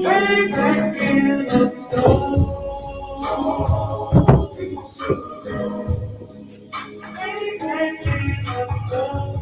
Payback is a door. Payback is a door.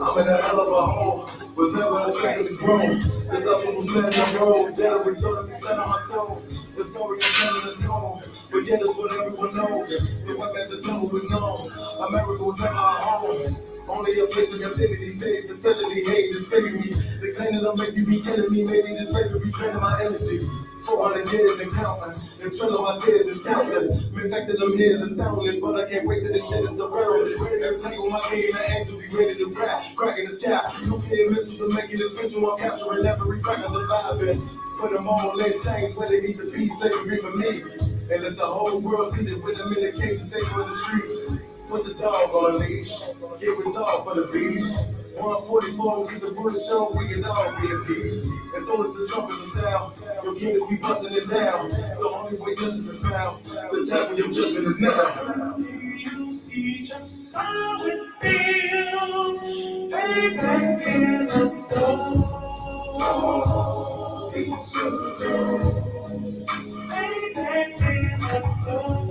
I'm in a hell of a hole, but never expected to grow. There's nothing who said the road, that result of me set on my soul. The story is telling is known, but yet it's what everyone knows. The weapon the devil is known. America was never our home. Only a place of captivity, safe facility, hate, disfigure me. The claim that I'm making you be killing me, maybe just ready to be draining my energy. 400 years and counting, and trilling my tears is countless. In fact, them years astounding, but I can't wait till this shit is around. Every tangle my king and the angel be ready to rap, cracking the sky. Nuclear missiles are making it official. I'm capturing every crack of surviving. Put them all in chains where they need to be, slavery for me. And let the whole world see that with them in the cage, stay on the streets. Put the dog on a leash, get resolved for the beast. 144, get the bullet show, we can all be at peace. As soon as the trumpets are down, your kingdom be busting it down. The only way justice is found, the time of your judgment is now. You see just how it feels. Payback is a door. Payback is a door.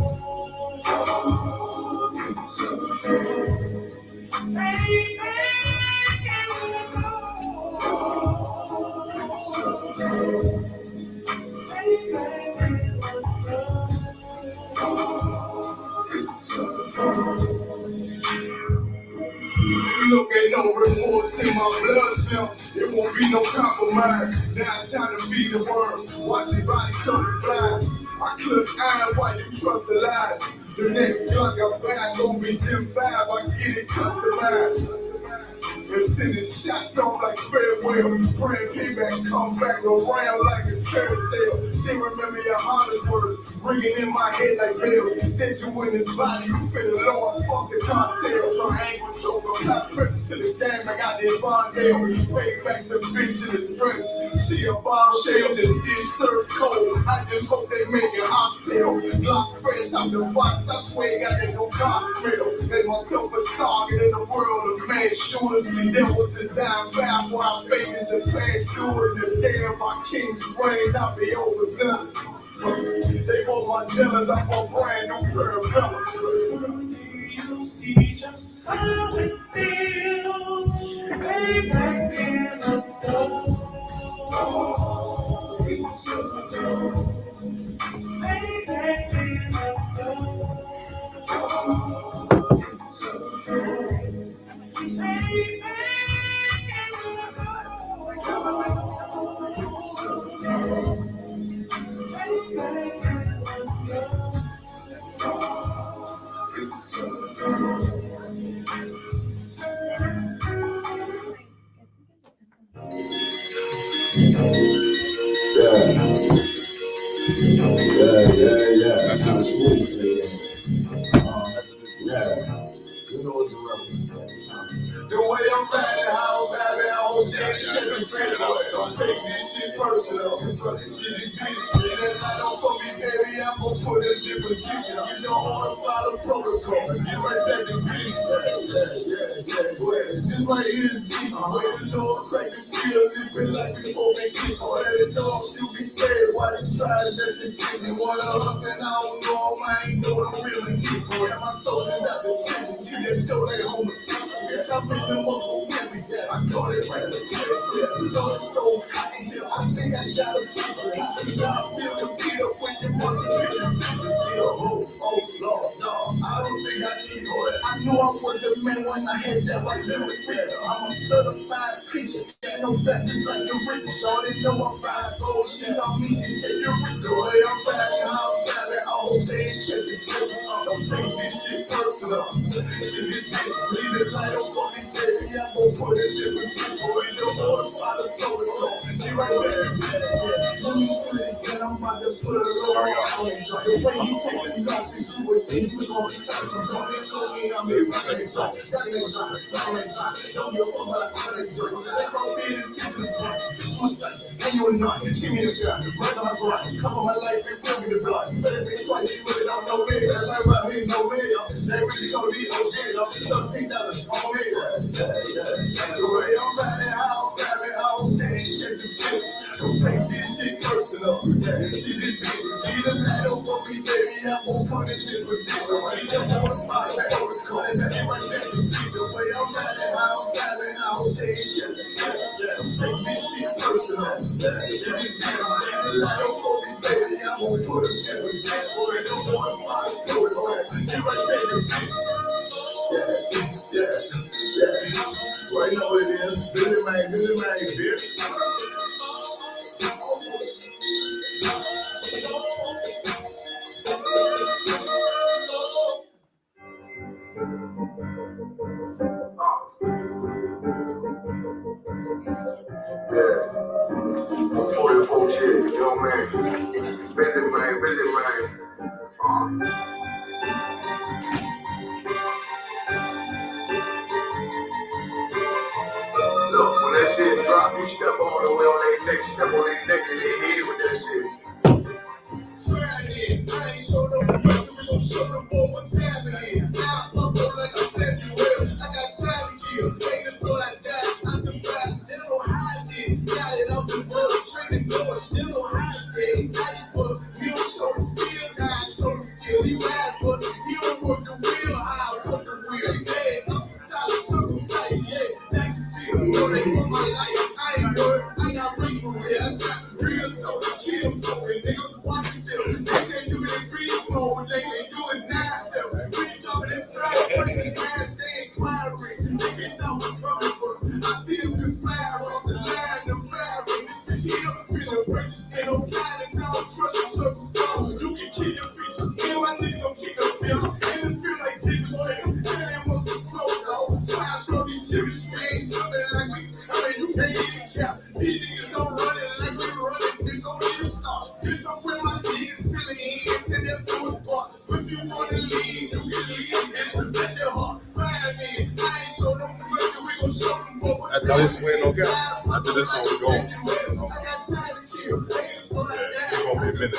Look, ain't no remorse in my blood cell. It won't be no compromise. Now it's time to feed the worms. Watch your body turn to flies. I clip iron while you trust the lies. The next gun got back gon' be 10-5. I get it customized. And sending shots off like farewell. Praying payback, come back around like a carousel. Still remember your honest words, ringing in my head like bells. Said you in his body, you finna know I fuck the cocktail. Triangle choker, not present to the game. I got this bondale. Payback to bitch in the dress. She a bottle shell, just dish served cold. I just hope they make it hostile. Glock fresh out the box, I swear I got no God smell. Made myself a target in the world of mass shooters. That was designed back while I faded the past during the day of my king's reign. I be overzealous. They want my jealous, I'm a brand new pair of fellas. You see just how it feels. Payback is a door. Payback is a door. Yeah. That's how it's smooth, yeah. You know it's the way I'm riding, how I'm riding, I don't don't take this shit personal. This shit is big. And I don't fuck me, baby, I'm gon' put us in position. You know how to follow protocol. Get right back to business. This right here is easy. Where the Lord crack the fields, it feel like before they get you. Let it know you be dead while you try to that's the season. One of us and I don't know, I ain't know what I'm really need for. And my soul is out the tension. See that door, they homosexual. Yes, I'm in the muscle heavy. I caught it right to the yeah, you know it's so hot in here. I think I got a secret. I feel the beat up when you want to be the secret. Oh, Lord, no, I don't think I need it. I know I was the man when I had that white little fear. I'm a certified creature. Ain't no back just like the rich. Shorty know I'm fine gold. She on me, she said you're rich. Boy, I'm back and I'm back and all day and catch it. Don't take this shit personal. This shit is dangerous. Leave it light on fucking baby. I'm gon' put it in position. Boy, you don't wanna follow protocol. Get right there. Let me feel it again. I'm about to put it on. sorry, y'all. And you not, give me the gun, right on my grind, come on my life and bring me the blood. Better be twice, you really don't know me, and like right here, no way, they really gonna be OG, $13 on me, the way I'm riding, how they ain't get the shit, don't take this shit personal, see this bitch, need a battle for me, baby, I won't punish in position, ready to mortify, the way I'm riding, how they ain't get the shit, don't take this shit personal, see this bitch, need a battle for me, baby, I won't put us in position, ready to mortify, the way I'm right now it is, Billy May, bitch. Yeah, 44 shit, young man. Busy man. Look, when that shit drop, you step all the way on their neck, step on their neck and they hit with that shit. Friday, I ain't show no mercy, we gon' show them boy what time it is. Now I'm up like I said you will. I got time to kill, niggas thought I died, I survived. They don't hide it, got it up the road, training doors. They don't hide it, nice but he don't show the skills, I show the skill. He ride but he don't work the wheel, I work the wheel. Yeah, I'm solid, circle tight, yeah, that's the deal. Know they want my life, I ain't worried, I got real for real. I got some real soul, chill soul, and niggas watch it still. They say you in breathe mode, they can do it now still. We jump in this drive, breaking ass, they ain't clattering. Niggas know what's coming for. I see them conspire on the line, the firing. The heat up, feeling rich, they don't find it, I don't trust you, circle stone. You can keep your features, and my niggas don't keep your feel. And it feel like Jimmy Swain, and they want some slow though. Try to throw these Jimmy Swain, coming like we, you can't even cap. These niggas don't run it like we run it, bitch, don't need to stop. Bitch, I'm with my kids, telling you hands in that food spot. If you wanna leave, you can leave, bitch, bless your heart. Find me, I ain't show no mercy, we gon' show them boy. After this win, no cap. After this one, we go. Yeah, it's gonna be a minute.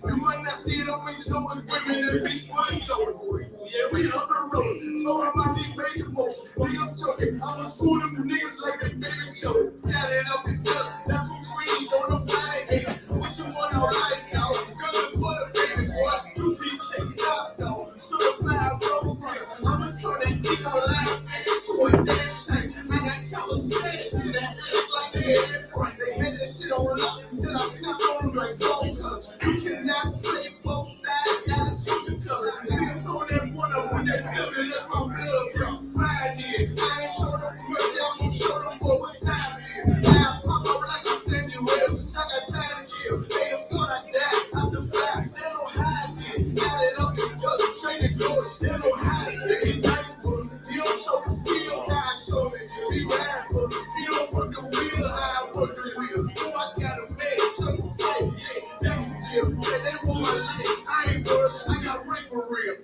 You might not see it on me, show us women and be funny. Yeah, we up the road. So I'm out these major motion. We up joking. I'ma school them niggas like they baby joke. Got it up and dust. That's what we on the planet. Hey, what you want to ride now? Gonna put a baby boy. You keep taking top though. Certified road runner. I'ma turn that dick out like to a damn tank. I got y'all stash in that ass like they had it front. They had that shit on lock. Then I snap on them like gold colors. You cannot play both sides. Gotta choose the color. See them throw that one up with that building. That's my blood, bro. Friday. I ain't show them mercy. I'm gonna show them boy what time it is. Now pop up like I said you will. I got time to kill. They just gonna die. I survived. They don't hide it. Got it up and dust. Straight and good. They don't hide it. They nice book. He don't show the skills. I show it. He ride book. He don't work the wheel. I work the wheel. Oh, I got a man. Circle fight. Yeah, that's the deal. Yeah, they want my life. I ain't worried. I got ring for real.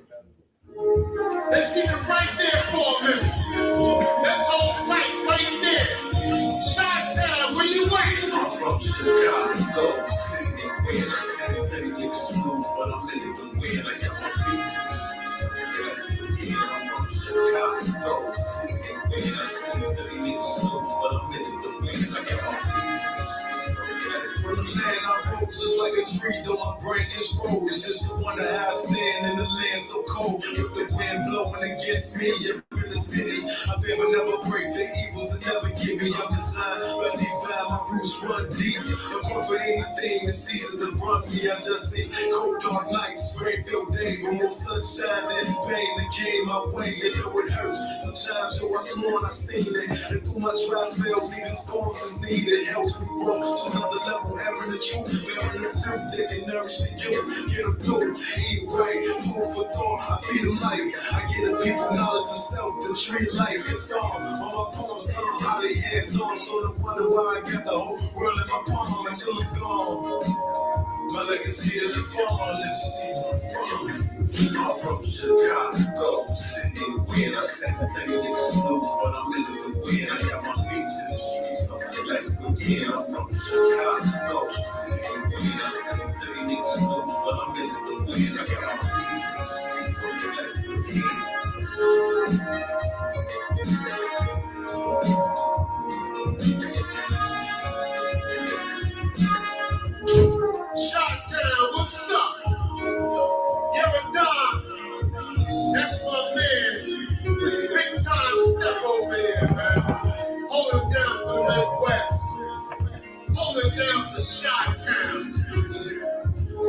Let's keep it right there for a minute. Let's hold tight right there. Shot time, where you at? I'm from Chicago City. When I said it, many niggas smooth, but I'm in the win. I got my feet. Yes, yeah, I'm from Chicago City. When I said it, many niggas smooth, but I'm in the win. I got my feet. Yes, from the land I rose, just like a tree, though my branches rose. Just wonder how I stand in the land so cold. With the wind blowing against me, in the city. I never break the evils that never give me. I'm designed, but divine, my roots run deep. I'm going for anything in season to run me. I just see cold dark nights, Springfield day. favor, more sunshine than pain that came my way. You know it hurts. Sometimes yo, I sworn I seen it. And through my dry spells, even storms is needed. Helps me grow to another level, having the truth, bearing the fruit that can nourish the youth. Get them through, eat right, food for thought. I feed them life. I get the people knowledge of self, the tree life. It's all my poems come how they hands on. So no wonder why I got the whole world in my palm until I'm gone. My legacy is the fall. Listen to you. I'm from Chicago, City, win. I said that they niggas snooze, but I'm in it to win. I got my feet in the streets, so let's begin. I'm from Chicago, City, win. I said that they niggas snooze, but I'm in it to win. I got my feet in the streets, so let's begin. Shot-town, what's up? You're a dog. That's my man. Big time step over here, man. Hold it down for the Midwest. Hold it down for Shot-town.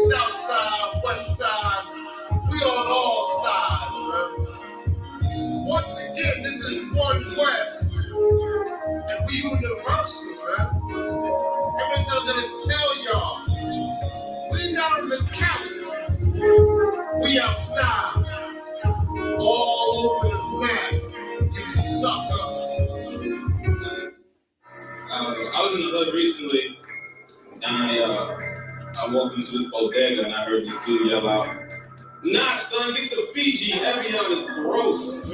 South side, west side. We on all sides, man. Once again, this is One West. And we universal, man. Everything I'm gonna tell y'all. We not in the Capt. We outside. All over the map. You sucker. I was in the hood recently, and I walked into this bodega and I heard this dude yell out, "Nah, son, get the Fiji. Evian is gross."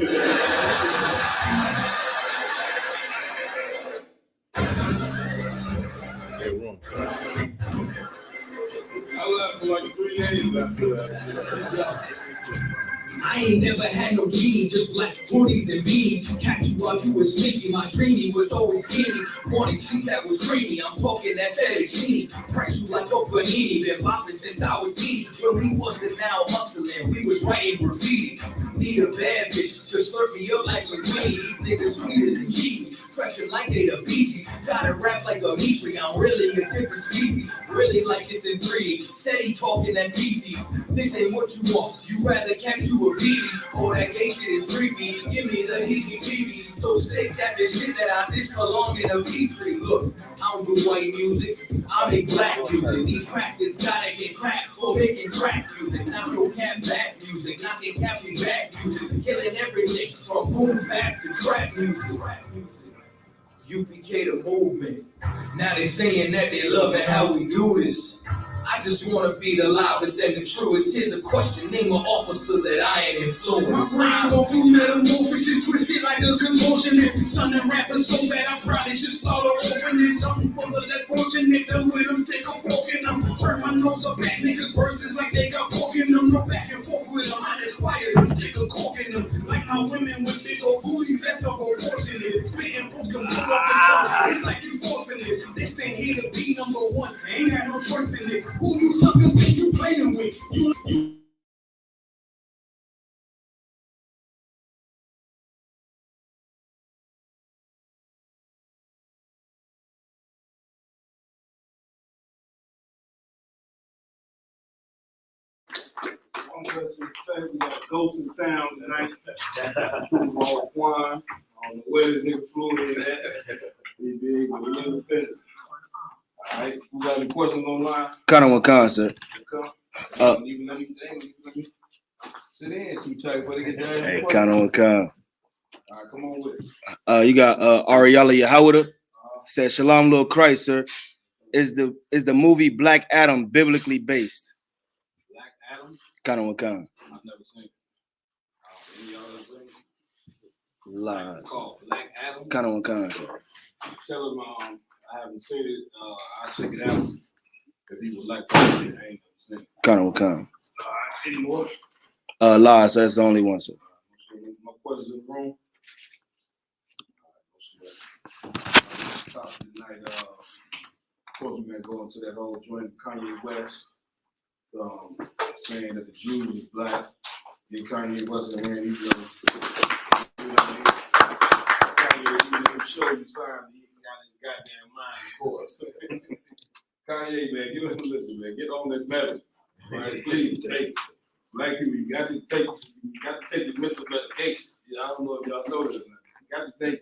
I left for like 3 days after that. I ain't never had no jeans, just black hoodies and beanies. Catch you while you was sleeping, my dreamy was always skinny. Morning cheese that was creamy, I'm talking that fettuccine. Fresh you like a panini, been bopping since I was teeny. When we wasn't now hustling, we was writing graffiti. Need a bad bitch to slurp me up like Linguini. These niggas sweeter than kiwis, fresher like they the beaches. Gotta rap like a Mitri, I'm really a different species. Really like this in 3, steady talking that feces. This ain't what you want, you rather catch you a BB. Oh, that gay shit is creepy, give me the heebie-jeebies. So sick that this shit that I dish belong in a Petri. Look, I don't do white music, I make black music. These crackers gotta get cracked for making crack music. Knock your cat back music, knocking Cappy back music. Killing everything from boom back to trap music. UPK the movement. Now they saying that they loving how we do this. I just wanna be the loudest and the truest. Here's a question, name an officer that I ain't influenced. My brain go through metamorphosis, twisted like a contortionist. Son and rappers so bad I probably should start an orphanage. Something full of less fortunate, them with them take a fork in them. Turn my nose up at niggas' verses like they got pork in them. No back and forth with them, I just quiet them, stick a cork in them. Like how women with big old booties, that's up proportionate. Spitting books can blow up the top, it's like you forcing it. This thing here to be number one, ain't got no choice in it. Who you suckers think you playing with? You We got a ghost in town tonight. Mawaqad. I don't know where this nigga flew in at. He big, but we in the fence. All right, who got any questions online? Mawaqad, sir. You let me sit in too tight before they get down. Hey, Mawaqad. All right, come on with it. You got Ariella Yahawada. Said, Shalom, Lord Christ, sir. Is the movie Black Adam biblically based? Black Adam? Mawaqad. I've never seen it. Any y'all ever seen it? Lies. Called Black Adam? Mawaqad, sir. Tell him I haven't seen it. I'll check it out. If he would like to see it, I ain't never seen it. Mawaqad. Any more? Lies, that's the only one, sir. My questions in the room. Tonight, of course, we're gonna go into that whole joint with Kanye West, saying that the Jews is black. Then Kanye West and man, he's you know what I mean? Kanye, even if show you sign, he got his goddamn mind, of course. Kanye, man, you listen, man, get on that medicine, right? Please, take it. black people, you got to take the mental medication. I don't know if y'all know this or not. You got to take it.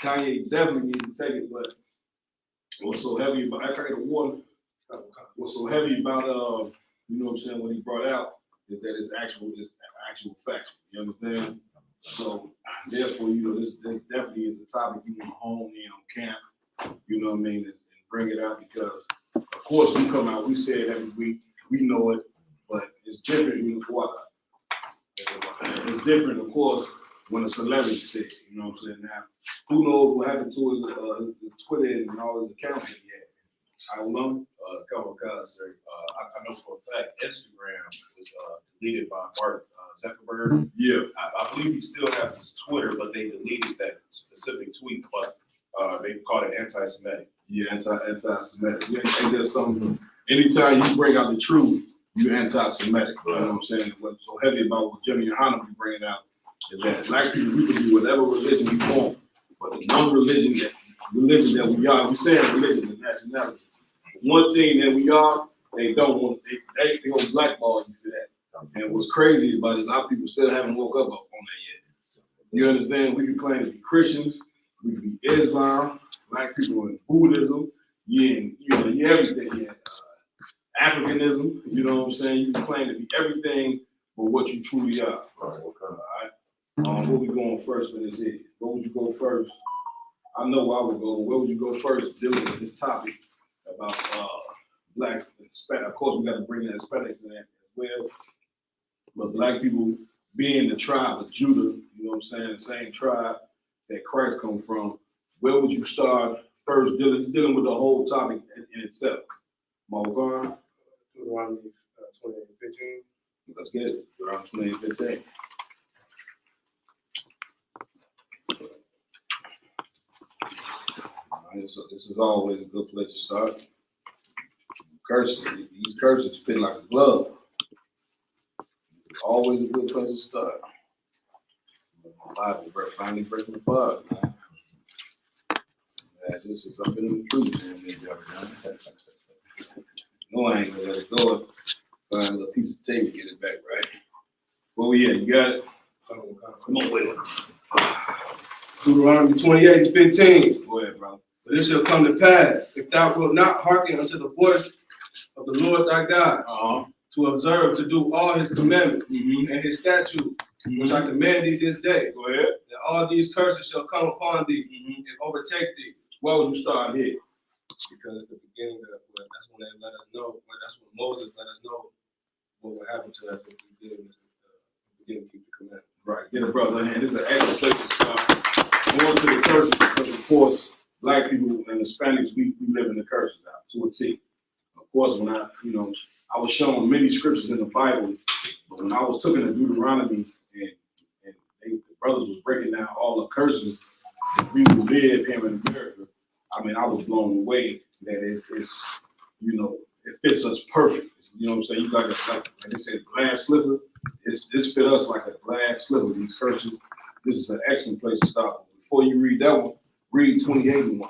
Kanye definitely needs to take it, but what's so heavy about, I carry the water. What's so heavy about, you know what I'm saying, what he brought out is that it's actual facts. You understand? So therefore, you know, this definitely is a topic you want to hone in on camp. You know what I mean? And bring it out because, of course, we come out, we say it every week, we know it, but it's different in the water. It's different, of course, when a celebrity says it. You know what I'm saying? Now, who knows what happened to his Twitter and all his accounts that he had? I don't know. A couple of comments, sir. I know for a fact Instagram was deleted by Mark Zuckerberg. Yeah. I believe he still has his Twitter, but they deleted that specific tweet, but they called it anti-Semitic. Yeah, anti-Semitic. Yeah, and there's something. Anytime you bring out the truth, you're anti-Semitic. You know what I'm saying? What's so heavy about what Jimmy and Hannah be bringing out is that black people, we can do whatever religion we want, but the one religion that we are, we say religion is nationality. One thing that we are, they don't want, they gonna blackball you for that. And what's crazy about it is our people still haven't woke up on that yet. You understand? We can claim to be Christians, we can be Islam, black people in Buddhism, you everything, Africanism, you know what I'm saying? You can claim to be everything but what you truly are. All right. Where we going first for this here? Where would you go first? I know I would go. Where would you go first dealing with this topic about black Hispanic? Of course, we got to bring the Hispanics in there as well. But black people being the tribe of Judah, you know what I'm saying, the same tribe that Christ come from, where would you start first dealing with the whole topic in itself? Mawaqad? Deuteronomy 28:15. Let's get it. Deuteronomy 28:15. So this is always a good place to start. Curses, these curses fit like a glove. Always a good place to start. My Bible verse finally breaking apart, man. This is up in the truth, man. No, I ain't gonna let it go. Find a little piece of tape to get it back, right? Where we at? You got it? Come on with it. Deuteronomy 28:15. Go ahead, brother. But it shall come to pass, if thou wilt not hearken unto the voice of the Lord thy God, to observe to do all his commandments and his statutes, which I command thee this day, Go ahead. that all these curses shall come upon thee and overtake thee. Why would you start here? Because the beginning of that's when they let us know, that's when Moses let us know what would happen to us if we didn't keep the commandment. Right. Get a brother hand. This is an excellent place to start. Going to the curses because, of course, black people and Hispanics, we live in the curses out to a T. Of course, when I was shown many scriptures in the Bible, but when I was taking the Deuteronomy and the brothers was breaking down all the curses that we would live here in America, I mean, I was blown away that it's, it fits us perfect. You know what I'm saying? You got like they said, glass slipper. This fit us like a glass slipper, these curses. This is an excellent place to start. Before you read that one, read 28:1.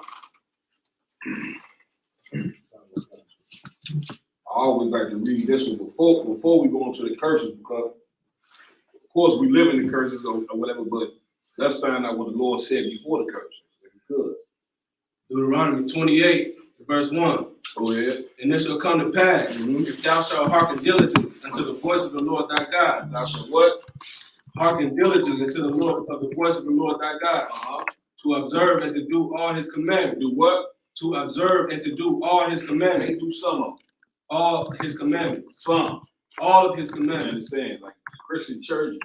I always like to read this one before we go into the curses, because of course we live in the curses or whatever, but let's find out what the Lord said before the curses, if we could. Deuteronomy 28:1. Go ahead. And it shall come to pass, if thou shalt hearken diligently unto the voice of the Lord thy God. Thou shalt what? Hearken diligently unto the voice of the Lord thy God. To observe and to do all his commandments. Do what? To observe and to do all his commandments. Do some of them. All his commandments. Some. All of his I commandments. understand. Like Christian churches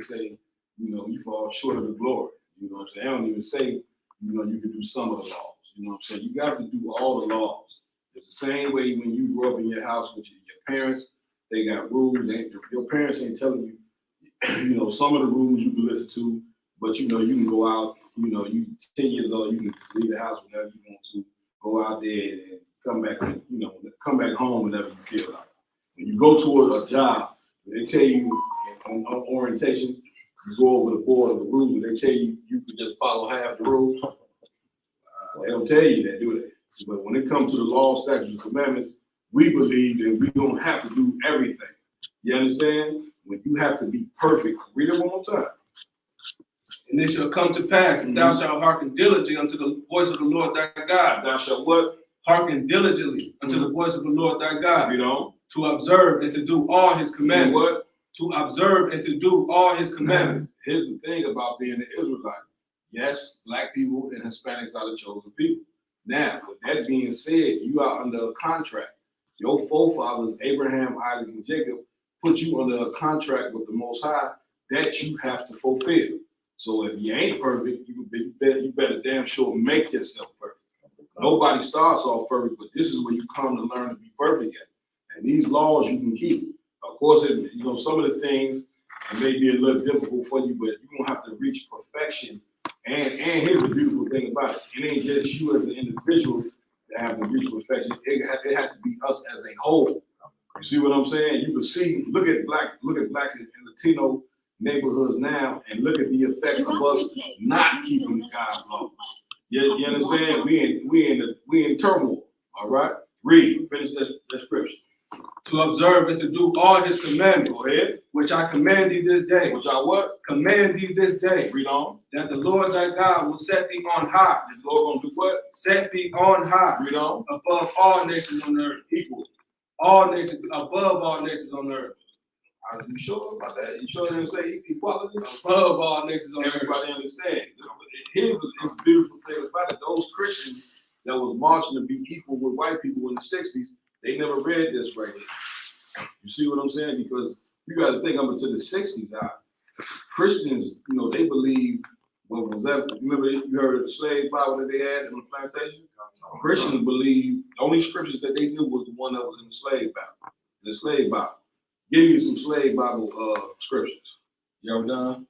say, you fall short of the glory. You know what I'm saying? I don't even say, you can do some of the laws. You know what I'm saying? You got to do all the laws. It's the same way when you grew up in your house with your parents. They got rules. Your parents ain't telling you, some of the rules you can listen to, but you can go out, you 10 years old, you can leave the house whenever you want to, go out there and come back home whenever you feel like. When you go to a job, they tell you on orientation, you go over the board of the rules, and they tell you you can just follow half the rules. They don't tell you that, do they? But when it comes to the law, statutes, and commandments, we believe that we don't have to do everything. You understand? When you have to be perfect, read it one more time. And it shall come to pass, if thou shalt hearken diligently unto the voice of the Lord thy God. Thou shalt what? Hearken diligently unto the voice of the Lord thy God. You know? To observe and to do all his commandments. What? To observe and to do all his commandments. Here's the thing about being an Israelite. Yes, black people and Hispanics are the chosen people. Now, with that being said, you are under a contract. Your forefathers, Abraham, Isaac, and Jacob, put you under a contract with the Most High that you have to fulfill. So if you ain't perfect, you better damn sure make yourself perfect. Nobody starts off perfect, but this is where you come to learn to be perfect at. And these laws you can keep. Of course, some of the things it may be a little difficult for you, but you're gonna have to reach perfection. And here's the beautiful thing about it: it ain't just you as an individual that have to reach perfection. It has to be us as a whole. You see what I'm saying? You can see, look at black and Latino neighborhoods now, and look at the effects of us not keeping God's laws. You understand? We in turmoil. All right. Read. Finish that scripture. To observe and to do all his commandments. Go ahead. Which I command thee this day. Which I what? Command thee this day. Read on. That the Lord thy God will set thee on high. The Lord gonna do what? Set thee on high. Read on. Above all nations on earth. Equal. All nations, above all nations on earth. Are you sure about that? You sure they didn't say equality? Above all nations on earth. Everybody understand. Here's the beautiful thing about it. Those Christians that was marching to be equal with white people in the 60s, they never read this right here. You see what I'm saying? Because you got to think up until the 60s out. Christians, they believe what was that? Remember you heard of the slave Bible that they had in the plantation? Christians believe the only scriptures that they knew was the one that was in the slave Bible. The slave Bible. Give me some slave Bible scriptures. You ever done?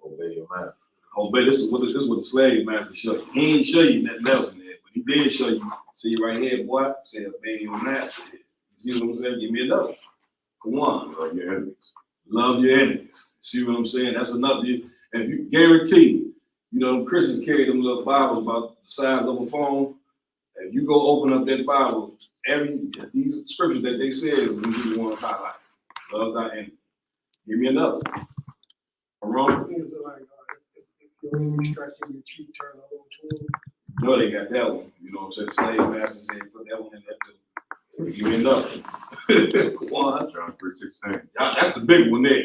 Obey your master. Obey. This is what the slave master show you. He ain't show you nothing else in there, but he did show you. See right here, boy. Say obey your master. You see what I'm saying? Give me another. Come on. Love your enemies. Love your enemies. See what I'm saying? That's enough. And you guarantee, them Christians carry them little Bibles about the size of a phone. If you go open up that Bible, these scriptures that they said is going to be the ones highlighted. Love thy enemy. Give me another. I'm wrong? Things are like, if your enemy strikes you in your cheek, turn over to him. No, they got that one. You know what I'm saying? The slave master said, put that one in there too. Give me another. One. John 3:16. That's the big one there.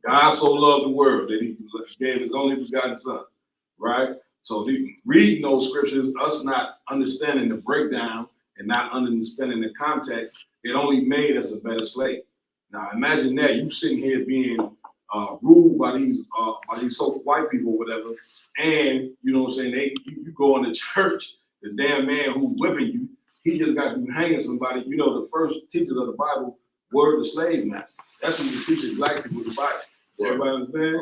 God so loved the world that he gave his only begotten son. Right? So reading those scriptures, us not understanding the breakdown and not understanding the context, it only made us a better slave. Now imagine that you sitting here being ruled by these so white people, whatever, and you know what I'm saying, you go into church, the damn man who whipping you, he just got you hanging somebody. The first teachers of the Bible were the slave master. That's what the teachers black people the Bible. Everybody understand?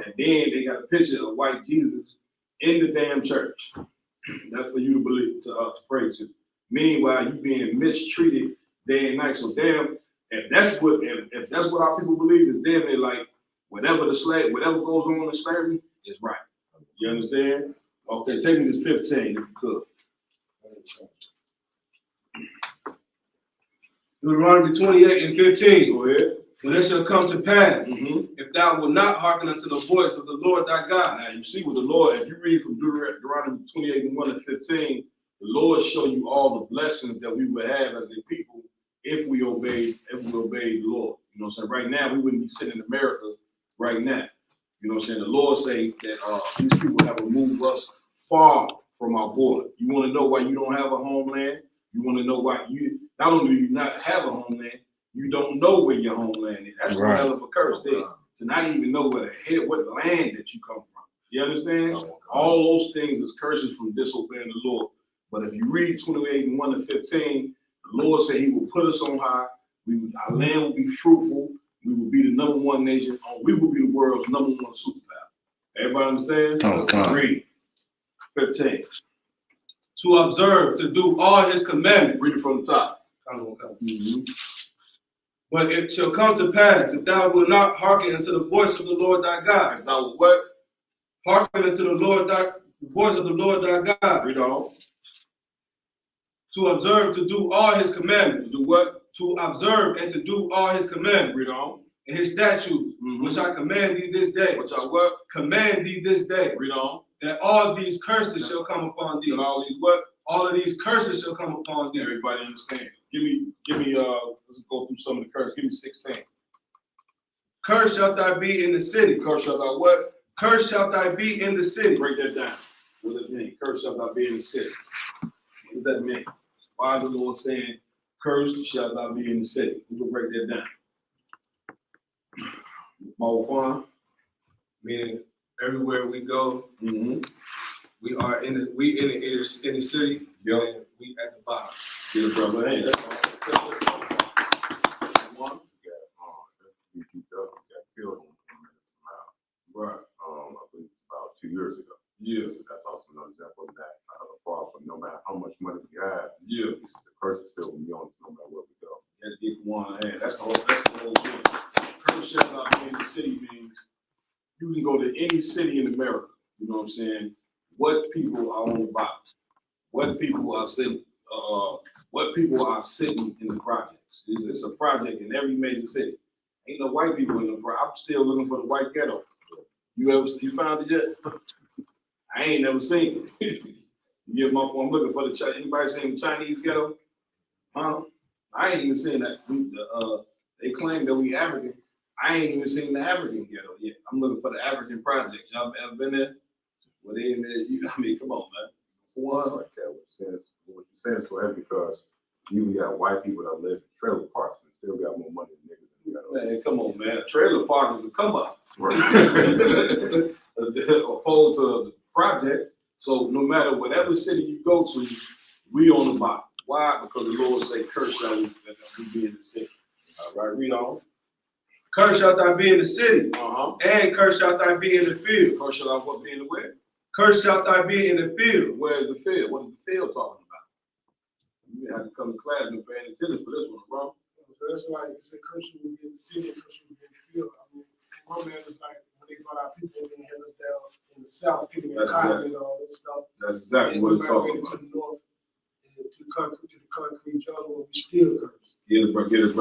And then they got a picture of white Jesus in the damn church. That's for you to believe, to pray to. Meanwhile, you being mistreated day and night. So damn, if that's what our people believe, is damn they like whatever goes on in slavery is right. You understand? Okay, take me to 15 if you could. Deuteronomy 28 and 15. Go ahead. But it shall come to pass, Mm-hmm. if thou wilt not hearken unto the voice of the Lord thy God. Now you see what the Lord, if you read from Deuteronomy 28 and 1 and 15, the Lord show you all the blessings that we would have as a people if we obeyed the Lord. You know what I'm saying? Right now, we wouldn't be sitting in America right now. You know what I'm saying? The Lord say that these people have removed us far from our border. You want to know why you don't have a homeland? You want to know why you not only do you not have a homeland, you don't know where your homeland is. That's Right. a hell of a curse there. To not even know what land that you come from. You understand? All those things is curses from disobeying the Lord. But if you read 28 and 1 and 15, the Lord said he will put us on high. Our land will be fruitful. We will be the number one nation. We will be the world's number one superpower. Everybody understand? Okay. Read 15. To observe, to do all his commandments. Read it from the top. Mm-hmm. But it shall come to pass, if thou wilt not hearken unto the voice of the Lord thy God. If thou what? Hearken unto the voice of the Lord thy God. Read on. To observe, to do all his commandments. Do what? to observe and to do all his commandments. Read on. And his statutes, which I command thee this day. Which I what? Command thee this day. Read on. That all these curses shall come upon thee. And all these what? All of these curses shall come upon thee. Everybody understand. Give me, let's go through some of the curses. Give me 16. Cursed shalt thou be in the city. Curse shall thou what? Cursed shalt thou be in the city. Break that down. What does that mean? Curse shall thou be in the city. What does that mean? Why is the Lord saying, cursed shall thou be in the city? We will break that down. Mawaqad. Meaning everywhere we go, Mm-hmm. we are in the city, Yep. and we at the bottom. Get a brother. Hey, that's all. One. We got killed on 20 minutes from now. Right. I believe about 2 years ago. Yeah. So that's also another example of that. Far from no matter how much money we have, Yeah. the curse is still gonna be on us no matter where we go. Gotta get one hand. That's the whole thing. Curse shall not be in the city means you can go to any city in America. You know what I'm saying? What people are on the bottom. What people are sitting in the projects. It's a project in every major city. Ain't no white people in the project. I'm still looking for the white ghetto. You found it yet? I ain't never seen it. Yeah, I'm looking for the Chinese. Anybody seen the Chinese ghetto? Huh? I ain't even seen that. They claim that we African. I ain't even seen the African ghetto yet. I'm looking for the African projects. Y'all ever been there? Well, they in there. I mean, come on, man. It's like that. What you're saying is so heavy because you got white people that live in trailer parks and still got more money than niggas. Man, come on, man. A trailer park is a come up. Right. Opposed to the projects. So no matter whatever city you go to, we on the bottom. Why? Because the Lord say, curse shall we be in the city. All right, read on. Cursed shalt thou be in the city, Uh-huh. and cursed shalt thou be in the field. Curse shall I what be in the where? Cursed shalt thou be in the field. Where is the field? What is the field talking about? You have to come to class and pay attention for this one, bro. So that's like, it's a curse will be in the city, a curse will be in the field. I mean, one man is like, when they brought our people, they had us down in the south, picking their That's cotton exactly. and all this stuff. That's exactly And what we it's talking migrated to about. the north, and to the concrete jungle, we still curse. Get it, bro. Just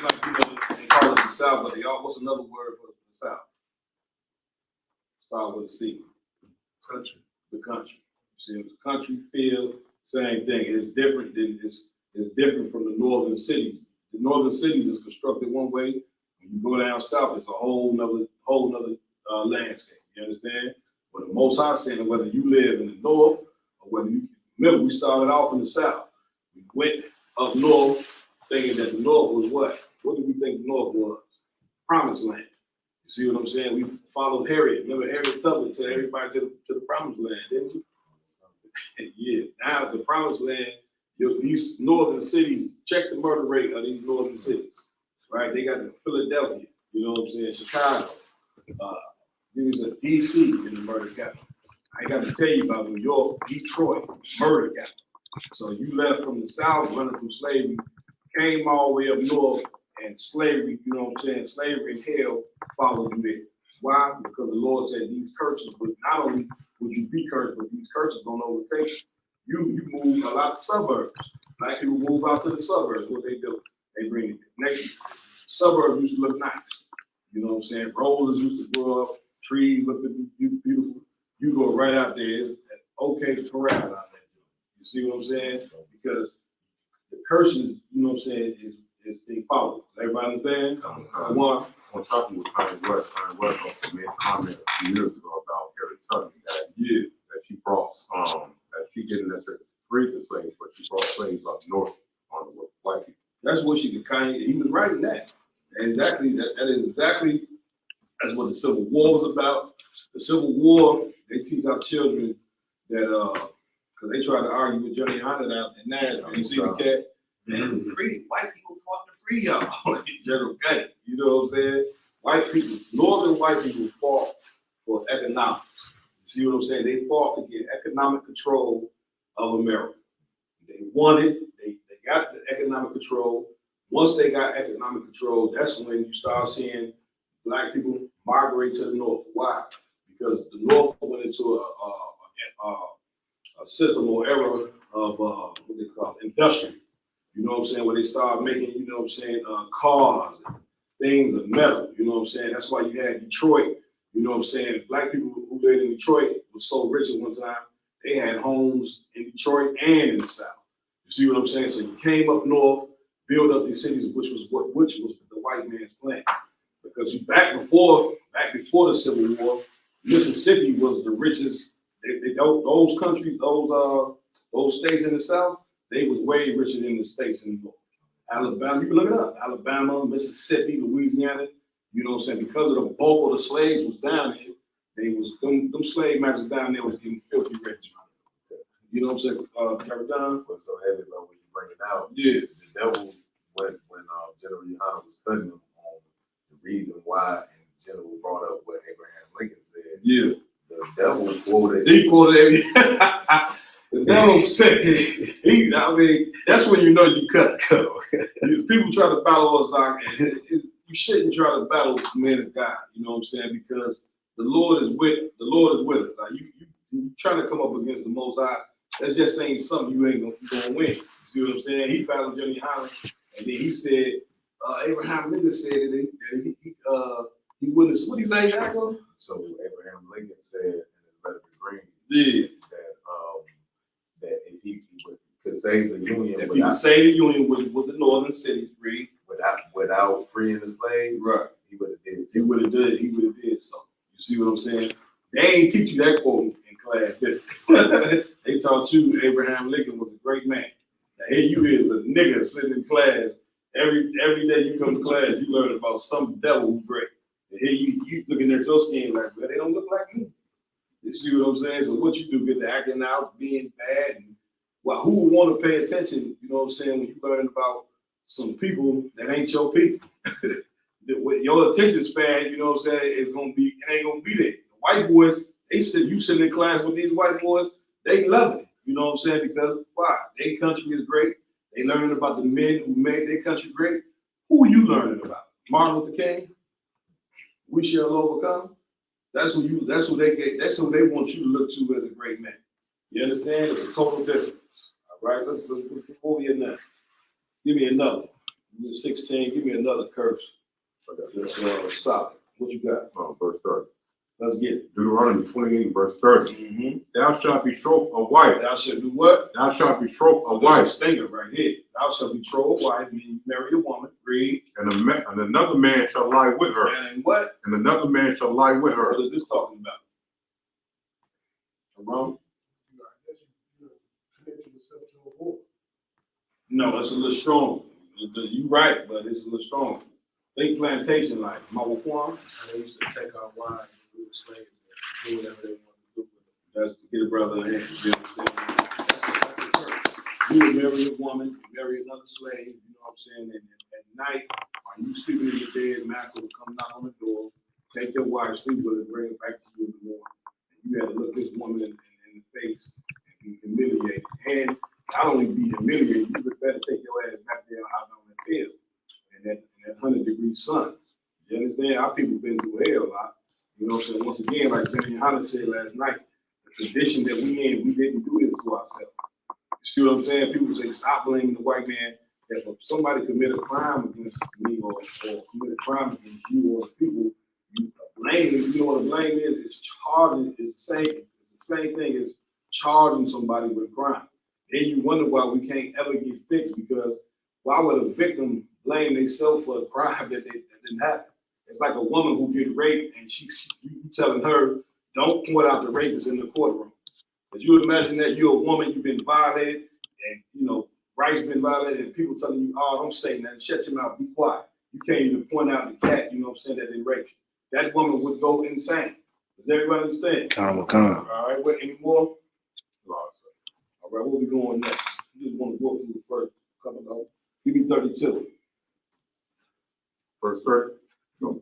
like, they call it the South, but what's another word for the South? Start with a C. Country. The country. You see, it's country, field, same thing. It's different from the northern cities. The northern cities is constructed one way. When you go down south, it's a whole nother landscape. You understand? But the Most High saying, whether you live in the north or whether you remember, we started off in the south. We went up north, thinking that the north was what? What did we think the north was? Promised land. You see what I'm saying? We followed Harriet. Remember Harriet Tubman took everybody to the promised land, didn't we? Yeah. Now the promised land, these northern cities, check the murder rate of these northern cities, right? They got the Philadelphia, you know what I'm saying? Chicago. There's a DC in the murder capital. I got to tell you about New York, Detroit, murder capital. So you left from the South running from slavery, came all the way up north, and slavery, you know what I'm saying? Slavery and hell followed you there. Why? Because the Lord said these curses would not only would you be cursed, but these curses don't overtake you. You move a lot of suburbs. Black people move out to the suburbs. What they do? They bring it next. Suburbs used to look nice. You know what I'm saying? Roses used to grow up, trees look beautiful. You go right out there, it's okay to corral out there. You see what I'm saying? Because the curses, you know what I'm saying, is they follow. Everybody understand? One. On top of Kanye West also made a comment a few years ago about Harriet Tubman that she brought that she didn't necessarily free the slaves, but she brought slaves up north on the white people. That's what she could kind of, he was writing that. Exactly, that's what the Civil War was about. The Civil War, they teach our children that, because they tried to argue with Johnny Hunter out in Nashville. You see the cat? Man, white people fought to free y'all. General Gunn, you know what I'm saying? White people, northern white people fought for economics. You see what I'm saying? They fought to get economic control of America. They won it, they got the economic control. Once they got economic control, that's when you start seeing Black people migrate to the north. Why? Because the north went into a system or era of what they call industry. You know what I'm saying? Where they started making, you know what I'm saying, cars and things of metal. You know what I'm saying? That's why you had Detroit. You know what I'm saying? Black people who lived in Detroit was so rich at one time. They had homes in Detroit and in the South. You see what I'm saying? So you came up north, build up these cities, which was the white man's plan. Because you back before the Civil War, Mississippi was the richest. Those countries, those states in the South, they was way richer than the states in the North. Alabama, you can look it up. Alabama, Mississippi, Louisiana. You know what I'm saying? Because of the bulk of the slaves was down there, them slave masters down there was getting filthy rich. You know what I'm saying? Capt. What's so heavy about what you bringing out? Yeah. The devil, when General Yohana was cutting him on the reason why, and General brought up what Abraham Lincoln said. Yeah. The devil quoted. He quoted every. The devil said, I mean, that's when you know you cut. People try to battle us out. You shouldn't try to battle men of God. You know what I'm saying? Because the Lord is with us. Like you trying to come up against the Most High. That's just saying something you ain't gonna win. You see what I'm saying? He battled Johnny Holland, and then he said, Abraham Lincoln said that he wouldn't. What he say, Jacob? So Abraham Lincoln said in his letter to Green, Yeah. that if he could save the Union, If he could save the Union with the northern cities, Reed, without freeing the slaves, right? he would have did. He would have did so. You see what I'm saying? They ain't teach you that quote in class, did they? They taught you Abraham Lincoln was a great man. Now here you is a nigga sitting in class. Every day you come to class, you learn about some devil who's great. And here you looking at your skin like, well, they don't look like me. You see what I'm saying? So what you do, get to acting out, being bad, and well, who would want to pay attention, you know what I'm saying, when you learn about some people that ain't your people? Your attention span, you know what I'm saying, it ain't gonna be there. The white boys, you sit in class with these white boys, they love it. You know what I'm saying? Because why? Their country is great. They learning about the men who made their country great. Who are you learning about? Martin Luther King? We shall overcome. That's who they want you to look to as a great man. You understand? It's a total difference. All right, let's over here now. Give me another. You're 16. Give me another curse. That's solid. What you got? Verse 30. Let's get it. Deuteronomy 28, verse 30. Mm-hmm. Thou shalt betroth a wife. Thou shalt do what? Thou shalt betroth a This wife. is stinger right here. Thou shalt betroth a wife, meaning marry a woman. Read. And another man shall lie with her. And what? And another man shall lie with her. What is this talking about? Wrong? I guess you connect yourself to a war. No, it's a little strong. You're right, but it's a little strong. Think plantation like Mawaqad. They used to take our wives and do the slaves and do whatever they want to do with them. That's to get a brother in. You understand? That's a curse. You would marry a woman, you marry another slave, you know what I'm saying? And at night, while you sleeping in your bed, master will come knock on the door, take your wife, sleep with her, bring her back to you in the morning. And you had to look this woman in the face and be humiliated. And not only be humiliated, you would better take your ass back there out on the field in that 100-degree sun. You understand? Our people been through hell a lot. You know what I'm saying? Once again, like Benny Hanna said last night, the tradition that we in, we didn't do this to ourselves. You see what I'm saying? People say, stop blaming the white man. If somebody commit a crime against me or commit a crime against you or the people, you blame, you know what a blame is? It's charging, it's the same thing as charging somebody with a crime. Then you wonder why we can't ever get fixed, because why would a victim blame themselves for a crime that didn't happen? It's like a woman who get raped and you telling her, don't point out the rapist in the courtroom. Because you would imagine that you're a woman, you've been violated, and you know, rights been violated, and people telling you, oh, don't say nothing, shut your mouth, be quiet. You can't even point out the cat, you know what I'm saying, that they raped you. That woman would go insane. Does everybody understand? Come. All right, what, any more? All right, where we going next? You just want to go through the first couple of, give me 32. Verse 30. Go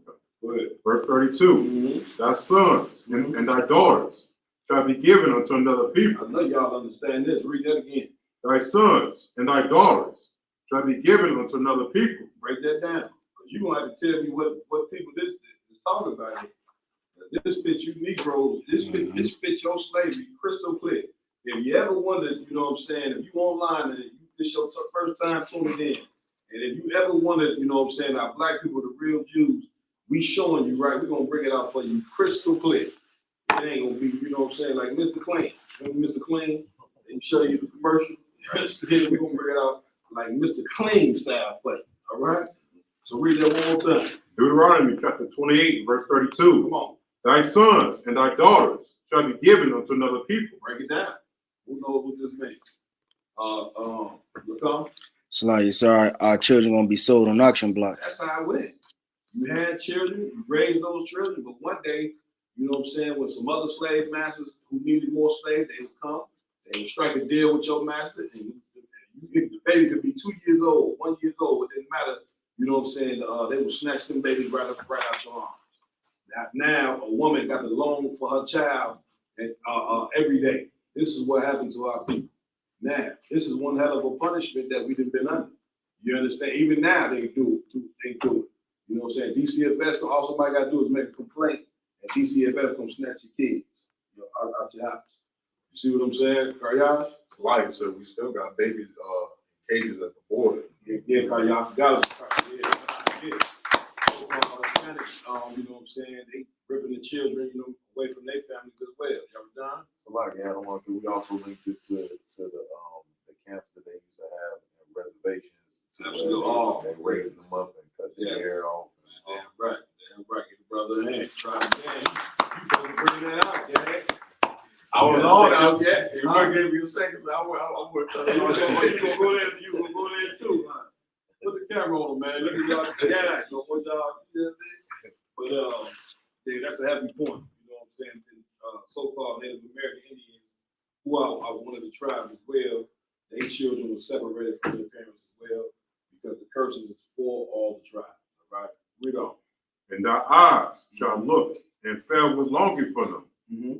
ahead. Verse 32. Thy sons and thy daughters shall be given unto another people. I know y'all understand this. Read that again. Thy sons and thy daughters shall be given unto another people. Break that down. Because you're going to have to tell me what people this is talking about here. This fits you Negroes. This fits your slavery crystal clear. If you ever wondered, you know what I'm saying, if you online and you this your first time tuning in, and if you ever wanted, you know what I'm saying, our black people, the real Jews, we showing you, right? We're gonna bring it out for you crystal clear. It ain't gonna be, you know what I'm saying, like Mr. Clean. Remember Mr. Clean? They show you the commercial. Then we're gonna bring it out like Mr. Clean style for you. All right? So read that one more time. Deuteronomy chapter 28, verse 32. Come on, Thy sons and thy daughters shall be given unto another people. break it down. Who knows what this means? Look on. Slayer, sorry, our children gonna be sold on auction blocks. That's how it went. You had children, you raised those children, but one day, you know what I'm saying, with some other slave masters who needed more slaves, they would come, they would strike a deal with your master, and the baby could be 2 years old, 1 year old, it didn't matter, you know what I'm saying, they would snatch them babies right out your arms. Now a woman got to loan for her child every day. This is what happened to our people. Now, this is one hell of a punishment that we've been under. You understand? Even now they do it. You know what I'm saying? DCFS, all somebody got to do is make a complaint, and DCFS come snatch your kids, you know, out your house. You see what I'm saying, Karyash? Like, so we still got babies cages at the border. Yeah, Karyash, forgot us. Yeah. So, Hispanics, you know what I'm saying? They ripping the children, you know, away from their families as well. Y'all done? So like, yeah, I don't want to. We also linked this to the camps that they used to have and reservations. Absolutely. They raised them up and cut their hair off. Damn right. Get the brother a hand. Try again. You supposed to bring that out, gang. I was on out there. Everybody gave me a second, so I would tell You you. gonna go there? You gonna go there too, huh? Put the camera on, man. Look at y'all. Yeah, so what y'all? But yeah, that's a heavy point. You know what I'm saying? So-called Native American Indians, who are one of the tribes as well, their children were separated from their parents as well, because the curses is for all the tribes. All right, read on. And thy eyes shall look and fail with longing for them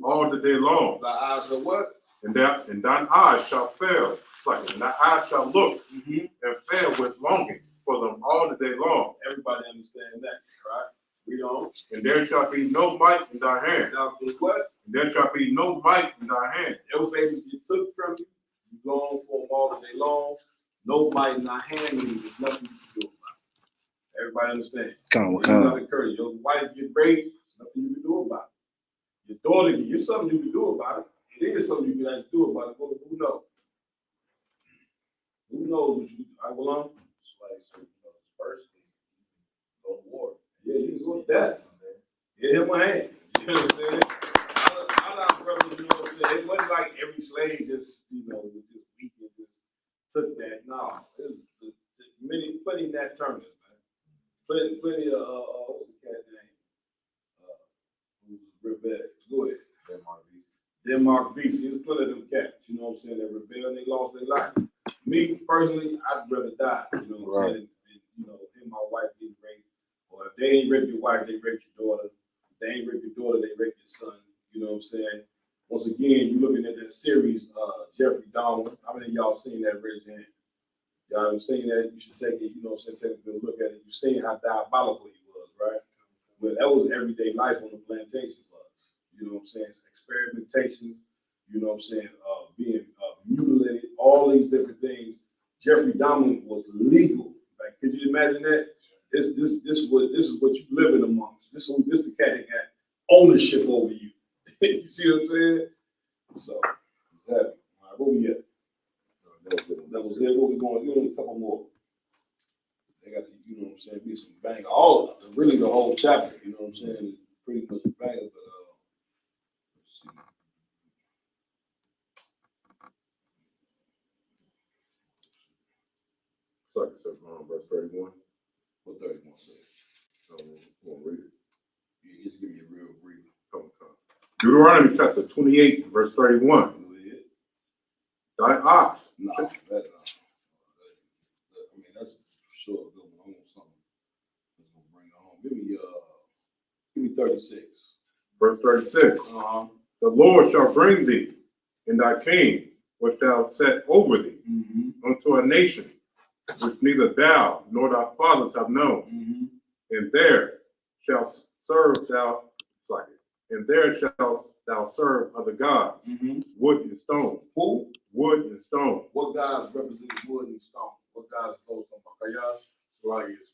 all the day long. Thy eyes are what? And thine eyes shall fail, like, and thy eyes shall look and fail with longing for them all the day long. Everybody understand that, right? Read on. And there shall be no might in thy hand. Now, what? And there shall be no might in thy hand. Those babies you took from you, you go on for them all the day long. No might in thy hand means there's nothing you can do about it. Everybody understand? Your wife get raped, there's nothing you can do about it. Your daughter, there's something you can do about it. It is something you can actually do about it. But who knows? Who knows what you do? I will on. So, firstly, go to war. Yeah, you can go to death. Yeah, hit my hand. You understand? I like brothers, you know what I'm saying? It wasn't like every slave just, was just weak and just took that. No, it was plenty Nat Turners, man. Plenty of, what's the cat's name? Rebel. Go ahead. Denmark Vesey. There's plenty of them cats, you know what I'm saying? They rebelled and they lost their life. Me, personally, I'd rather die, you know what I'm saying? And, him, my wife getting raped. Or if they ain't raped your wife, they raped your daughter. If they ain't raped your daughter, they raped your son. You know what I'm saying? Once again, you're looking at that series, Jeffrey Dahmer. How many of y'all seen that? Raise your hand. Y'all haven't seen that? You should take it, you know what I'm saying? Take a good look at it. You've seen how diabolical he was, right? But that was everyday life on the plantation for us. You know what I'm saying? Experimentations, you know what I'm saying? Being mutilated, all these different things. Jeffrey Dahmer was legal. Like, could you imagine that? This is what you living amongst. This the cat that got ownership over you. You see what I'm saying? So, it's heavy. All right, where we at? That was it. What we going? You know, a couple more. They got to, you know what I'm saying, be some banger. All of them, really the whole chapter. You know what I'm saying? It's pretty much a banger. But let's see. So, verse 31. What 31 says? We'll read it. Yeah, just give me a real brief. Come. Deuteronomy chapter 28, verse 31. Go ahead. Thy ox. No, I mean, that's for sure a good one. I want something that's gonna bring it home. Give me 36. Verse 36. Uh-huh. The Lord shall bring thee and thy king, which thou set over thee, unto a nation which neither thou nor thy fathers have known. And there shall serve thou, and there shall thou serve other gods, wood and stone. Who? Wood and stone. What gods represent wood and stone? What gods are those from Kayash? Like it's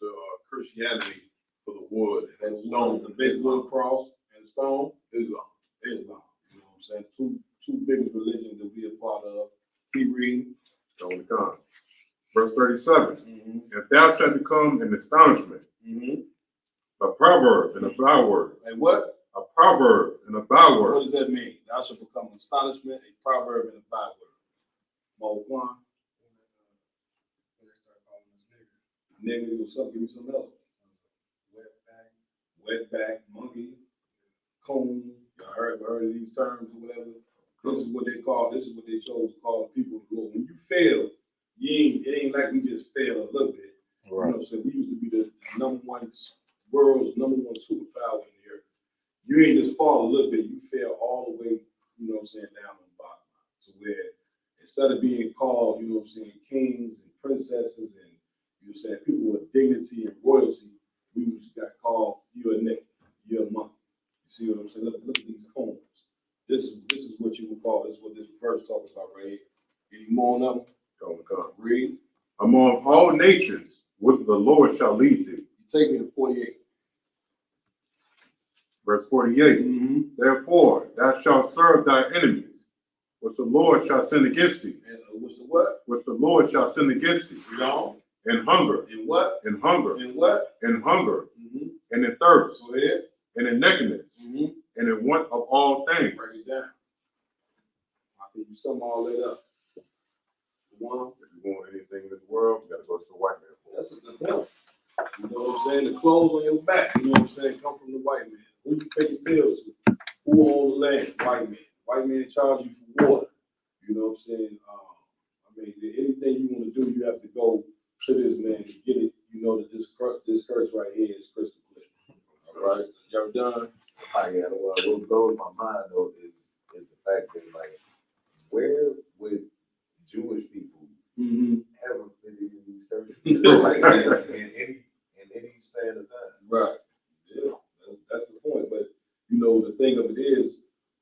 Christianity for the wood and And stone. stone, the big wood cross and stone, Islam. Islam. You know what I'm saying? Two biggest religions that we are part of. Keep reading. On the con. Verse 37. If thou shalt become an astonishment, a proverb and a byword. Like what? A proverb and a byword. What does that mean? Thou shalt become an astonishment, a proverb, and a byword. Mawaqad. Nigga, or something, give me some else. Wetback, monkey, cone. Y'all heard of these terms or whatever? This is what they chose to call people of the Lord. When you fail, it ain't like we just fail a little bit. You know what I'm saying? We used to be the world's number one superpower in the earth. You ain't just fall a little bit, you fail all the way, you know what I'm saying, down on the bottom. To where instead of being called, you know what I'm saying, kings and princesses and you know saying people with dignity and royalty, we just got called, you're a nigga, you're a monkey. You see what I'm saying? Look at these cones. This is what you would call, this is what this verse talks about right here. Any more on that one? On the con. Read. Among all nations, which the Lord shall lead thee. You take me to 48. Verse 48. Therefore, thou shalt serve thy enemies, which the Lord shall send against thee. And what's the what? Which the Lord shall send against thee. Read on. In hunger. In what? In hunger. In what? In hunger. And in thirst. Go ahead. And in nakedness. And in want of all things. Break it down. I think you sum all that up. One. If you want anything in this world, you gotta go to the white man. That's a good point. You know what I'm saying? The clothes on your back, you know what I'm saying, come from the white man. Who you pay your bills to? Who owns the land? White man. White man charge you for water. You know what I'm saying? I mean, anything you want to do, you have to go to this man to get it. You know that this curse right here is crystal clear. All right? Y'all done? Yeah, what blows my mind though is the fact that like, where would Jewish people ever fit in these churches? Like in any span of time. Right. Yeah, that's the point. But you know, the thing of it is,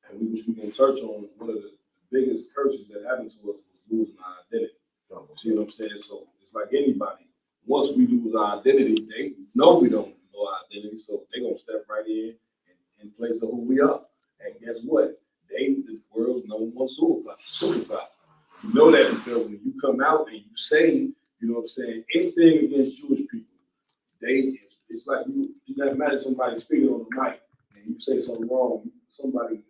and we can touch on one of the biggest curses that happened to us was losing our identity. You see what I'm saying? So it's like anybody. Once we lose our identity, they know we don't know our identity, so they're gonna step right in place of who we are. And guess what? They the world's number one superpower. You know that because when you come out and you say, you know what I'm saying, anything against Jewish people, it's like you never imagine somebody speaking on the mic and you say something wrong, somebody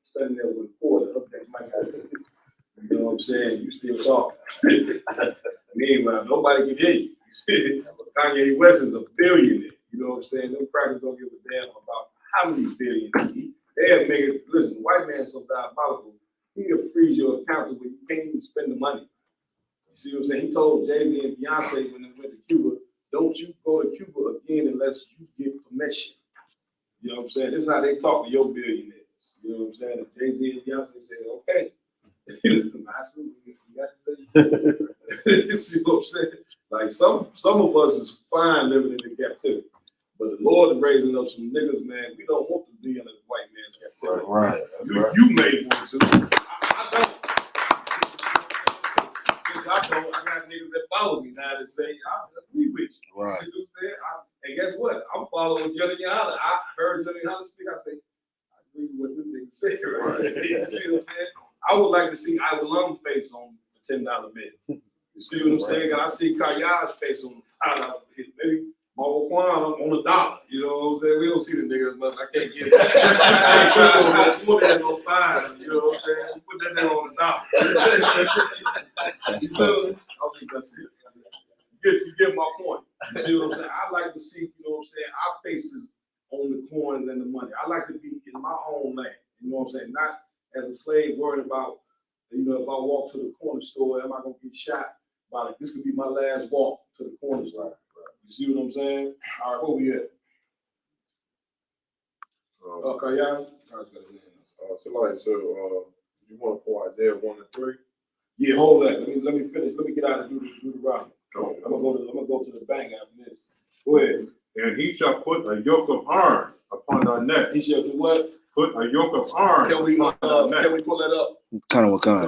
standing there with a cord and hook that mic out. You know what I'm saying? You still talking. Meanwhile, nobody can hear you. Kanye West is a billionaire. You know what I'm saying? Them crackers don't give a damn about how many billions he. They'll make it. Listen, white man's so diabolical. He'll freeze your account where you can't even spend the money. You see what I'm saying? He told Jay-Z and Beyonce when they went to Cuba, don't you go to Cuba again unless you get permission. You know what I'm saying? This is how they talk to your billionaires. You know what I'm saying? And Jay-Z and Beyonce said, okay. You see what I'm saying? Like some of us is fine living in the captivity. But the Lord is raising up some niggas, man. We don't want to be in a white man's captivity. Right. You may want to. I don't. I got niggas that follow me now that say, I agree with you. Right. You know what I'm saying? And guess what? I'm following Johnny Yohana. I heard Johnny Yohana speak. I say, I agree with what this nigga said. Right? You see what I'm saying? I would like to see Iwalum's face on the $10 bill. You see what I'm saying? I see Kaya's face on the $5 bill. Maybe Mawaqad on the dollar. You know what I'm saying? We don't see the niggas as much. I can't get it. I ain't pushing on that 20 and no 5. You know what I'm saying? Put that nigga on the dollar. That's tough. I think that's it. You get my point. You see what I'm saying? I like to see, you know what I'm saying, our faces on the coins and the money. I like to be in my own land. You know what I'm saying? Not as a slave worried about, you know, if I walk to the corner store, am I going to get shot by like, this could be my last walk to the corner store. You see what I'm saying? All right, where we at? Okay, yeah. Somebody said, you want to pour Isaiah 1 and 3? Yeah, hold that. Let me finish. Let me get out and do the route. I'm gonna go to the bank after this. Go ahead. And he shall put a yoke of iron upon thy neck. He shall do what? put a yoke of iron. Can we pull that up? Kind of Wakanda.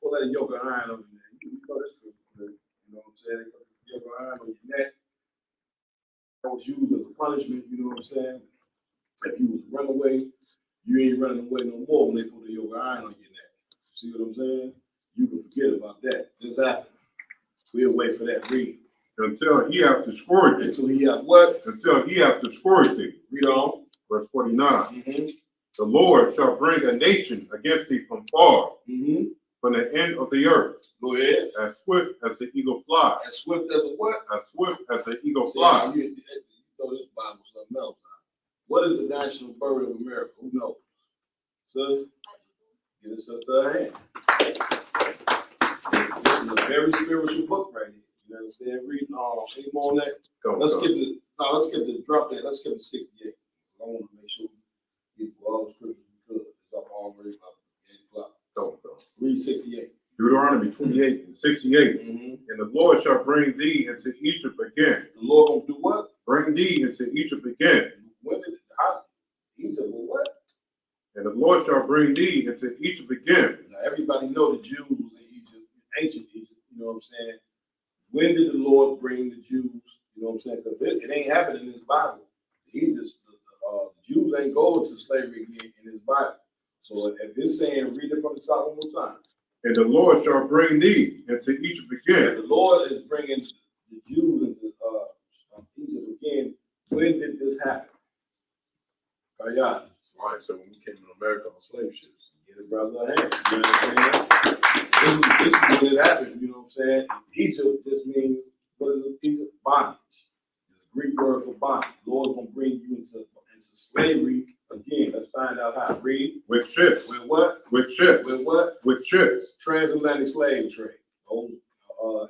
Pull that yoke of iron on your neck. You know this is good. You know what I'm saying? They put the yoke of iron on your neck. That was used as a punishment, you know what I'm saying? If you was a runaway, you ain't running away no more when they put the yoke of iron on your neck. See what I'm saying? You can forget about that. This happened. We'll wait for that. Read. Until he hath destroyed thee. Until he hath what? Until he hath destroyed thee. Read on. Verse 49. Mm-hmm. The Lord shall bring a nation against thee from far, Mm-hmm. from the end of the earth. Go ahead. As swift as the eagle flies. As swift as the what? As swift as the eagle See, flies. you know this Bible something else. What is the national bird of America? Who knows? Sis? Get a sister a hand. This is a very spiritual book right here. You understand? Read any more on that. Let's skip the drop that. Let's skip the 68. I want to make sure we get all the scriptures we could. It's up already about 8 o'clock. Go. Read 68. Deuteronomy 28 and 68. Mm-hmm. And the Lord shall bring thee into Egypt again. The Lord gonna do what? Bring thee into Egypt again. When did how? Egypt will what? And the Lord shall bring thee into Egypt again. Now everybody know the Jews was in Egypt, ancient Egypt. You know what I'm saying? When did the Lord bring the Jews? You know what I'm saying? Because it ain't happening in this Bible. The Jews ain't going to slavery again in this Bible. So if it's saying, read it from the top one more time. And the Lord shall bring thee into Egypt again. The Lord is bringing the Jews into Egypt again. When did this happen? Yeah. All right, so when we came to America on slave ships. Get it, brother. You understand? This is when it happened. You know what I'm saying? Egypt just means, what is it? Egypt? Bondage. It's a Greek word for bondage. The Lord's going to bring you into slavery again. Let's find out how. Read. With ships. With what? With ships. With what? With ships. Transatlantic slave trade.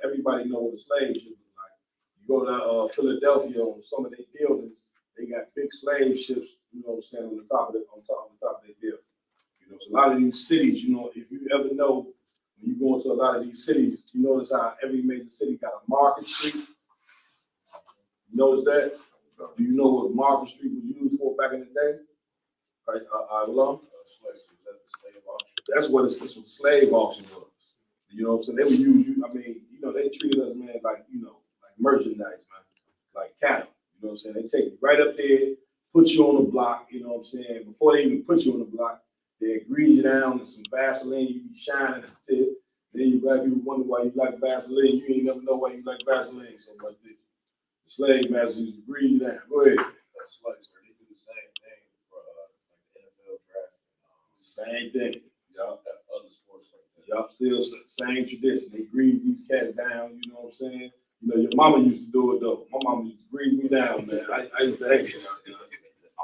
Everybody know what a slave ship is like. You go to Philadelphia on some of their buildings, they got big slave ships, you know what I'm saying, on top of their building. You know, so a lot of these cities, you know, if you ever know, when you go into a lot of these cities, you notice how every major city got a Market Street. You notice that? Do you know what Market Street was used for back in the day? Right, that's what the slave auction was. You know what I'm saying? They would use you. I mean, you know, they treated us, man, like, you know, like merchandise, man, like cattle. You know what I'm saying? They take you right up there, put you on the block. You know what I'm saying? Before they even put you on the block, they grease you down with some Vaseline. You be shining up there. Then you black people wonder why you like Vaseline. You ain't never know why you like Vaseline so much. The slave masters used to grease you down. Go ahead. That's like, so they do the same thing for like the NFL draft. Same thing. Y'all got other sports like that. Y'all still same tradition. They grease these cats down. You know what I'm saying? You know, your mama used to do it though. My mama used to grease me down, man. I used to hate it.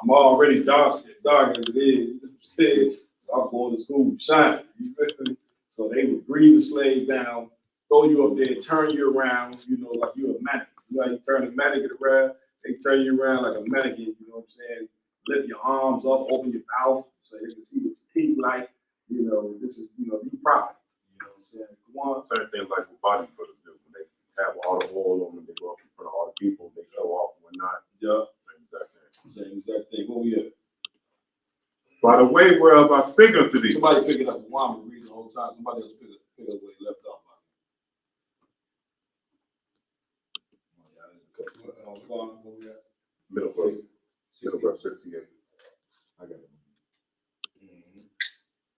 I'm already dark as it is. You know what I'm saying? So I'm going to school shining. You feel me? So they would grease the slave down, throw you up there, turn you around, you know, like you're a mannequin. You know how you turn a mannequin around? They turn you around like a mannequin, you know what I'm saying? Lift your arms up, open your mouth so they can see what your teeth like. You know, this is, you know, be proud. You know what I'm saying? Come on. Same thing like with bodybuilders do. When they have all the oil on them, they go up in front of all the people, they show off and whatnot. Yeah. Same exact thing. Same exact thing. What we at? By the way whereof I speak unto thee. Somebody pick it up. One would read the whole time. Somebody else pick up where he left off. Middle verse 68. I got it. Mm-hmm.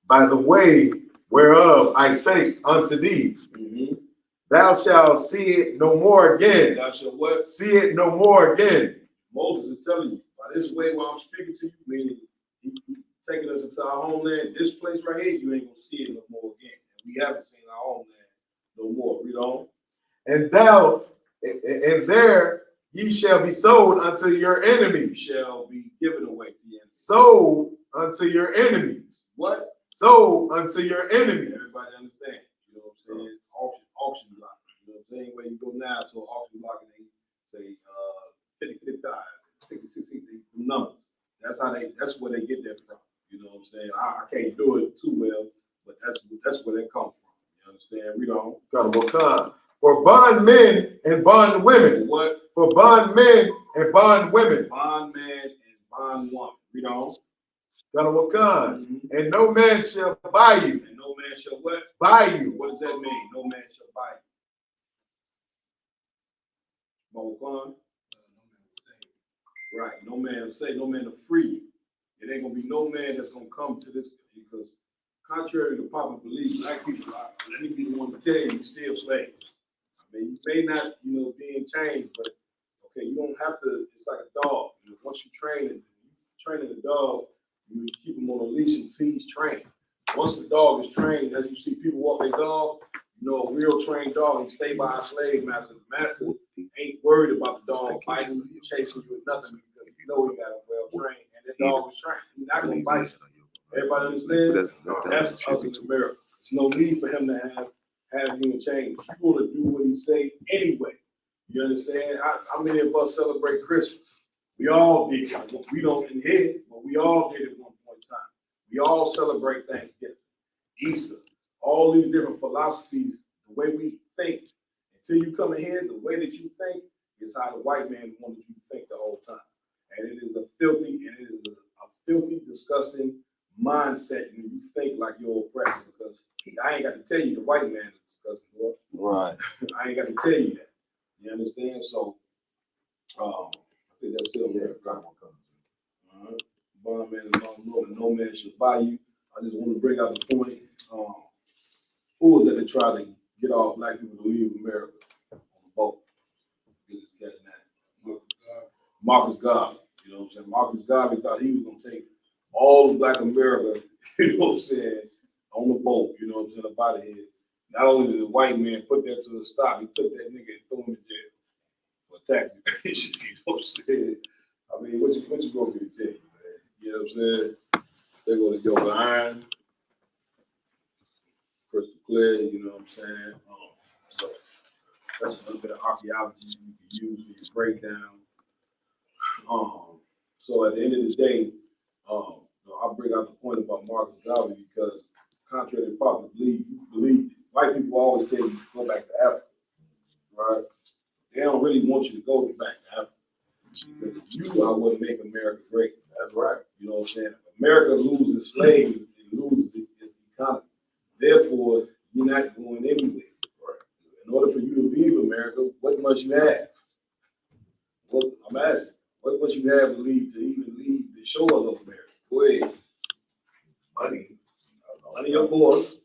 By the way whereof I spake unto thee, Mm-hmm. thou shalt see it no more again. Thou shalt what? See it no more again. Moses is telling you, by this way while I'm speaking to you, meaning he taking us into our homeland, this place right here, you ain't gonna see it no more again. And we haven't seen our homeland no more. Read on. And there ye shall be sold unto your enemies. Shall be given away to you. Sold unto your enemies. What? Sold unto your enemies. Everybody understand. You know what I'm saying? Auction block. You know what I'm saying? Where you go now to an auction block and they say 50, 55, 60, 60, numbers. That's where they get that from. You know what I'm saying? I can't do it too well, but that's where they come from. You understand? Read on. Mawaqad. For bondmen and bondwomen. What? For bondmen and bondwomen. Bondman and bondwoman. Read on. Mawaqad. And no man shall buy you. And no man shall what? Buy you. What does that mean? No man shall buy you. Mawaqad? Right. No man will say, no man will free you. It ain't gonna be no man that's gonna come to this, because contrary to popular belief, black people, let me be the one to tell you, still slaves. I mean, you may not, be in chains, but okay, you don't have to. It's like a dog. Once you train it, training the dog, you keep him on a leash until he's trained. Once the dog is trained, as you see people walk their dog, a real trained dog, he stay by a slave master. The master ain't worried about the dog biting you, chasing you, or nothing, because he got him well trained, and that dog is trained. He's not gonna bite you. Everybody understand? That's us in America. There's no need for him to have you in chains. You're gonna do what he say anyway. You understand? How many of us celebrate Christmas? We all did. We don't inherit, but we all did at one point in time. We all celebrate Thanksgiving, Easter, all these different philosophies. The way we think, until you come in here, the way that you think is how the white man wanted you to think the whole time. And it is a filthy, disgusting mindset when you think like you're oppressed. Because I ain't got to tell you the white man is disgusting, boy. Right. I ain't got to tell you that. You understand? So, I think that's it. Yeah, bond man is long road, and no man should buy you. I just want to bring out the point. Who was that that tried to get all black people to leave America on the boat? Get this guy's name. Marcus Garvey. You know what I'm saying? Marcus Garvey thought he was going to take all of black America, you know what I'm saying, on the boat, you know what I'm saying, up out of here. Not only did the white man put that to a stop, he took that nigga and threw him in jail for tax evasion, you know what I'm saying? I mean, what you going to tell you, man? You know what I'm saying? They go to Yoga Iron, crystal clear, you know what I'm saying? So that's a little bit of archaeology you can use for your breakdown. So at the end of the day, I'll bring out the point about Marcus Garvey, because contrary to popular belief, white people always tell you to go back to Africa, right? They don't really want you to go back to Africa. Because you are what make America great. That's right. You know what I'm saying? If America loses slaves, it loses its economy. Therefore, you're not going anywhere. Right? In order for you to leave America, what must you have? Well, I'm asking, what must you have to even leave the shores of America? Go ahead. Money. Money, of course.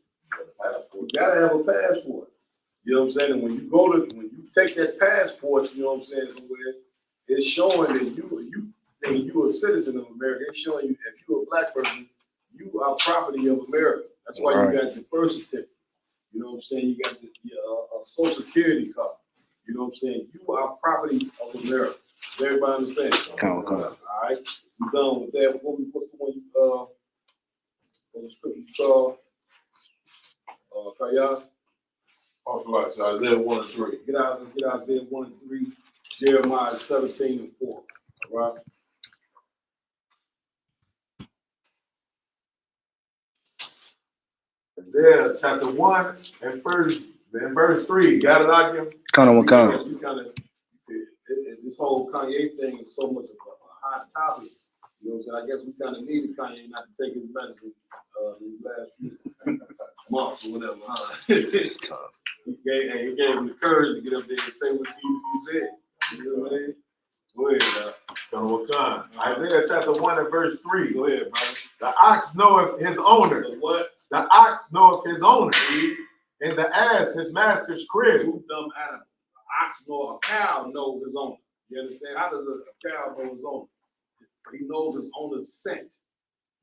You gotta have a passport. You know what I'm saying? And when you take that passport, you know what I'm saying, somewhere, it's showing that you a citizen of America. It's showing you, if you're a black person, you are property of America. That's why you got your birth certificate. You know what I'm saying? You got your social security card. You know what I'm saying? You are property of America. Does everybody understand? All right. We're done with that. What's the one what the scripture you saw? Kayas? Also, Isaiah 1 and 3. Get Isaiah 1 and 3, Jeremiah 17 and 4. All right. Isaiah chapter 1 and verse 3. Got it, out here? This whole Kanye thing is so much of a hot topic. You know what I'm saying? I guess we kind of needed Kanye not to take his medicine these last few months or whatever. Huh? It's tough. He gave him the courage to get up there and say what he said. You know what I mean? Go ahead. Isaiah chapter 1 and verse 3. Go ahead, brother. The ox knoweth his owner. The what? The ox knoweth his owner. And the ass his master's crib. Two dumb animals. An ox nor a cow knows his owner. You understand? How does a cow know his owner? He knows his owner's scent.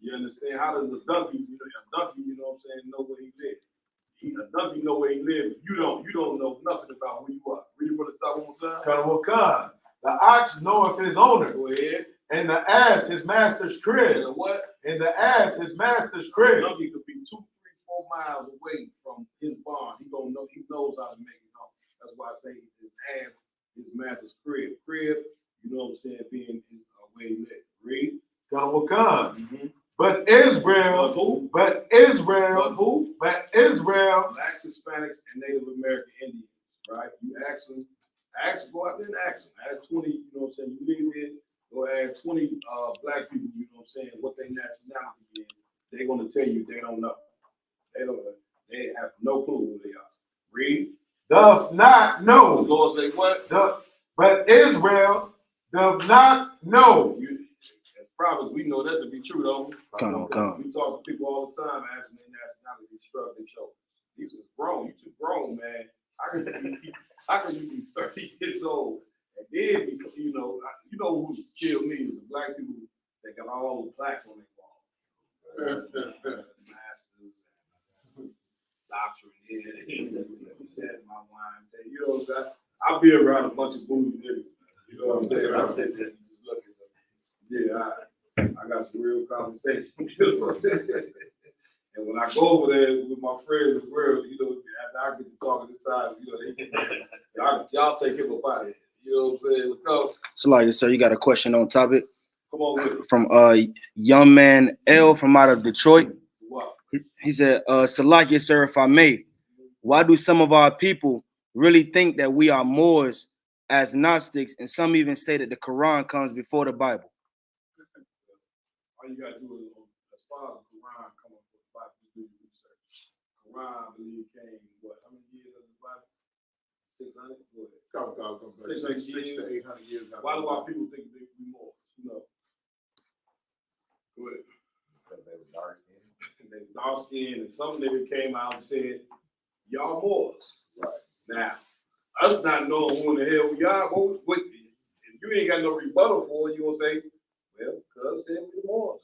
You understand? How does a donkey, you know what I'm saying, know where he lives? A donkey know where he lives. You don't know nothing about who you are. Read it from the top one more time. The ox knoweth his owner. Go ahead. And the ass his master's crib. And the what? And the ass his master's crib. A donkey could be 2, 3, 4 miles away from his barn. He knows how to make it home. That's why I say his ass, his master's crib. Crib, you know what I'm saying, being his way he lives. Read. But Israel. But who? But Israel. But who? But Israel. Blacks, Hispanics, and Native American Indians. Right? You ask them. Go out there and ask them. Ask 20, you know what I'm saying? You leave it, go ask 20 black people, you know what I'm saying, what their nationality is, they're gonna tell you they don't know. They have no clue who they are. Read. Doth not The know. Lord say what? But Israel doth not know. As prophets, we know that to be true, though. Come on. We talk to people all the time, asking their nationality, they shrug their shoulders. These is grown. You too grown, man. How can you be 30 years old and then be, you know who killed me is the black people that got all the plaques on their wall. Masters, doctrine, said my wine. You know what I'm saying? I'll be around a bunch of booty niggas. You know what I'm saying? I said that. You just look at them. Yeah, I got some real conversation. You know what I'm saying? And when I go over there with my friends as well, you know, after I get to talking this time, you know, y'all take him up out of here. You know what I'm saying? Because Salakia, sir, you got a question on topic come on with it. from young man L from out of Detroit. Wow. He said, Salakia, sir, if I may, why do some of our people really think that we are Moors as Gnostics, and some even say that the Quran comes before the Bible? All you gotta do is, as far as the Quran coming from the Bible, you do your research. Quran, I believe, came, what, how many years of the Bible? 600? Go ahead. 6 to 800 years. Why do our people think they be more? You know. Go ahead. Because they were dark skinned. They dark skinned, and some nigga came out and said, y'all Moors. Right. Now, us not knowing who in the hell we are, what if you ain't got no rebuttal for it, you gonna say, well, cuz said we Moors.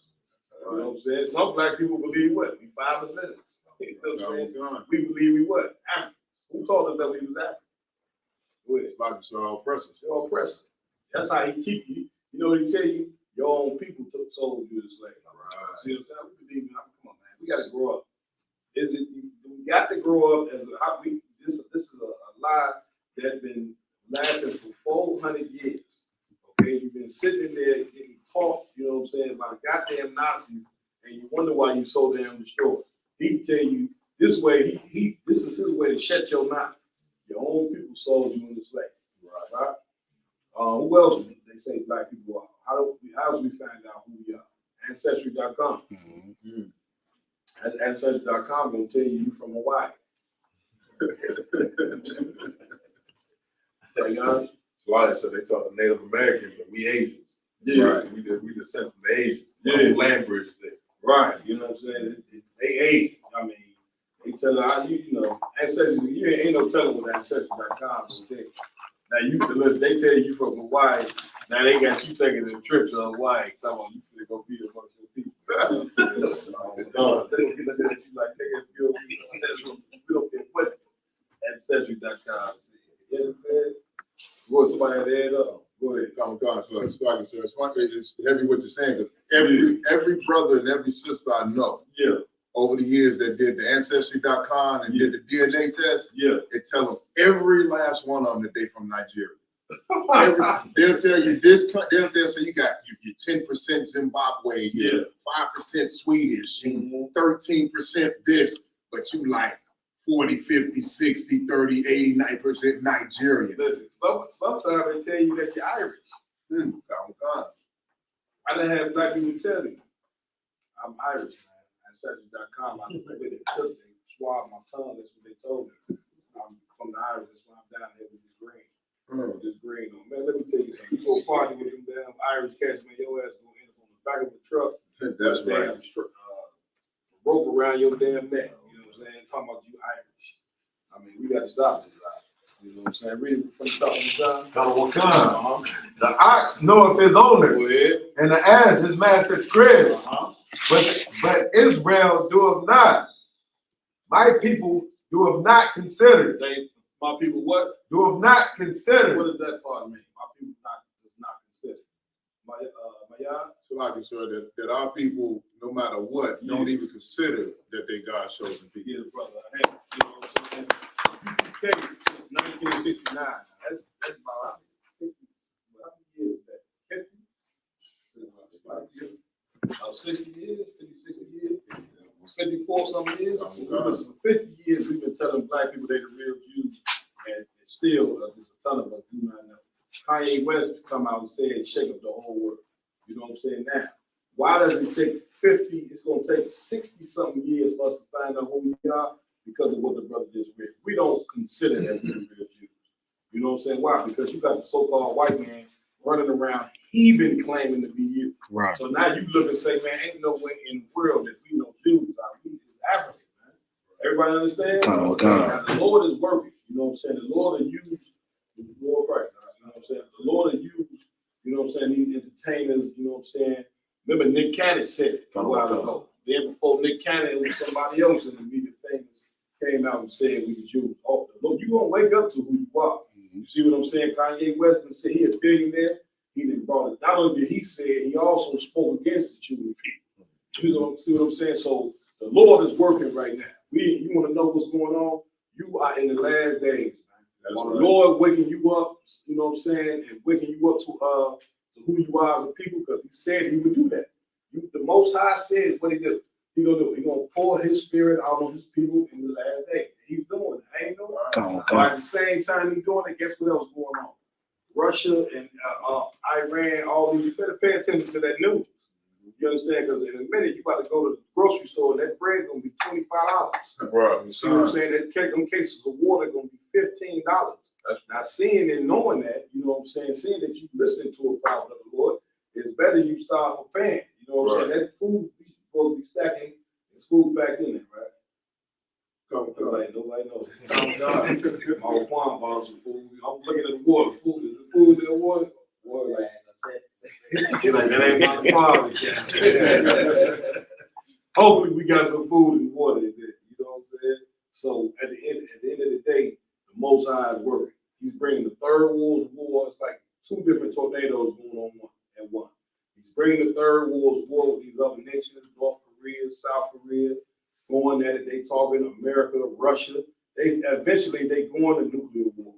You know what I'm saying? Some black people believe what? We 5%. You know what I'm saying? We believe we what? Africans. Who told us that we was Africans? Go ahead. It's like it's all oppressive. You're oppressive. That's how he keep you. You know what he tell you? Your own people sold you as slaves. Right. See what I'm saying? We believe in, come on, man. We got to grow up. We got to grow up as this is a lie that's been lasting for 400 years. Okay, you've been sitting there getting taught, you know what I'm saying, by goddamn Nazis, and you wonder why you so damn destroyed. He tell you this way, this is his way to shut your mouth. Your own people sold you into slavery. Right? Who else they say black people are? How do we find out who we are? Ancestry.com. Ancestry.com gonna tell you from Hawaii. So they talk to Native Americans and we Asians. Yeah. Right. We descend from the Asians. Yeah. Land bridge there. Right. You know what I'm saying? They ate. I mean, they tell her, you know, Ancestry, you ain't no telling what Ancestry.com will tell you. Now they tell you from Hawaii. Now they got you taking a trip to Hawaii. Come on, you finna go be among your people. They gonna look at you like, nigga, we don't care what Ancestry.com says. You know what I'm saying? Boy, somebody had to add up. Go ahead. So it's heavy what you're saying, because every brother and every sister I know, Yeah. over the years that did the Ancestry.com and did the DNA test, Yeah. they tell them every last one of them that they from Nigeria. They'll tell you this. They'll say you got you 10% Zimbabwe, 5% Swedish, 13% this, but you like 40, 50, 60, 30, 80, 90% Nigerian. Listen, sometimes they tell you that you're Irish. I done had black people tell me, I'm Irish, man. Ancestry.com, I swab my tongue, that's what they told me. I'm from the Irish, that's why I'm down here with this green. This green on. Man, let me tell you something. You go party with them damn Irish cats, man, your ass gonna end up on the back of the truck. That's right. Rope around your damn neck. You know what I'm saying? Talking about you Irish. I mean, we got to stop this. You know what I'm saying? Read it from the top of the time. The ox knoweth his owner, Go ahead. and the ass his master's crib. But Israel doeth not. My people doeth not consider. My people what? Doeth not consider. What does that part mean? My people does not consider. So like I said, that our people, no matter what, don't even consider that they God's chosen people. Yeah, brother. Hey, you know what I'm saying? Okay, since 1969. That's about 60. How many years is that? 50? About 60 years, 50, 60 years, 54 some years. For 50 years, we've been telling black people they're the real Jews, and still, there's a ton of us do not know. Kanye West come out and said, shake up the whole world. You know what I'm saying? Now, why does it take 50? It's gonna take 60-something years for us to find out who we are because of what the brother just read. We don't consider that to be real Jews. You know what I'm saying? Why? Because you got the so-called white man running around, heathen claiming to be you. Right. So now you look and say, man, ain't no way in the world that we know Jews are. We is African, man. Everybody understand? Now, the Lord is working. You know what I'm saying? The Lord will use the Lord Christ. You know what I'm saying? The Lord will use, you know what I'm saying, these entertainers, you know what I'm saying? Remember Nick Cannon said it a while ago. Then before Nick Cannon, it was somebody else in the media famous came out and said we the Jews. Oh, Lord, you gonna wake up to who you are. You see what I'm saying? Kanye West said he a billionaire. He didn't brought it. Not only did he say it, he also spoke against the Jewish people. You know, see what I'm saying? So the Lord is working right now. You want to know what's going on? You are in the last days, man. While the Lord waking you up, you know what I'm saying, and waking you up to who you are as a people, because he said he would do that. The Most High said what he do. He gonna do. He gonna pour his spirit out on his people in the last day. He's doing it. I ain't no. But at the same time he's doing it, guess what else going on? Russia and Iran, all these. You better pay attention to that news. You understand? Because in a minute you about to go to the grocery store and that bread gonna be $25. Right. You see what I'm saying? Them cases of water gonna be $15. That's not seeing and knowing that. You know what I'm saying? Seeing that you listening to a prophet of the Lord, it's better you start preparing. You know what I'm saying? That food we supposed to be stacking is food back in it, right? Nobody knows. Mawaqad bought some food. I'm looking at the water. Food is the food in the water. Water like that ain't my father. Hopefully we got some food and water in there. You know what I'm saying? So at the end of the day, the Most High is working. He's bringing the third world war. It's like two different tornadoes going on at once. He's bringing the third world war with these other nations, North Korea, South Korea, going at it. They talking America, Russia. They eventually going to nuclear war.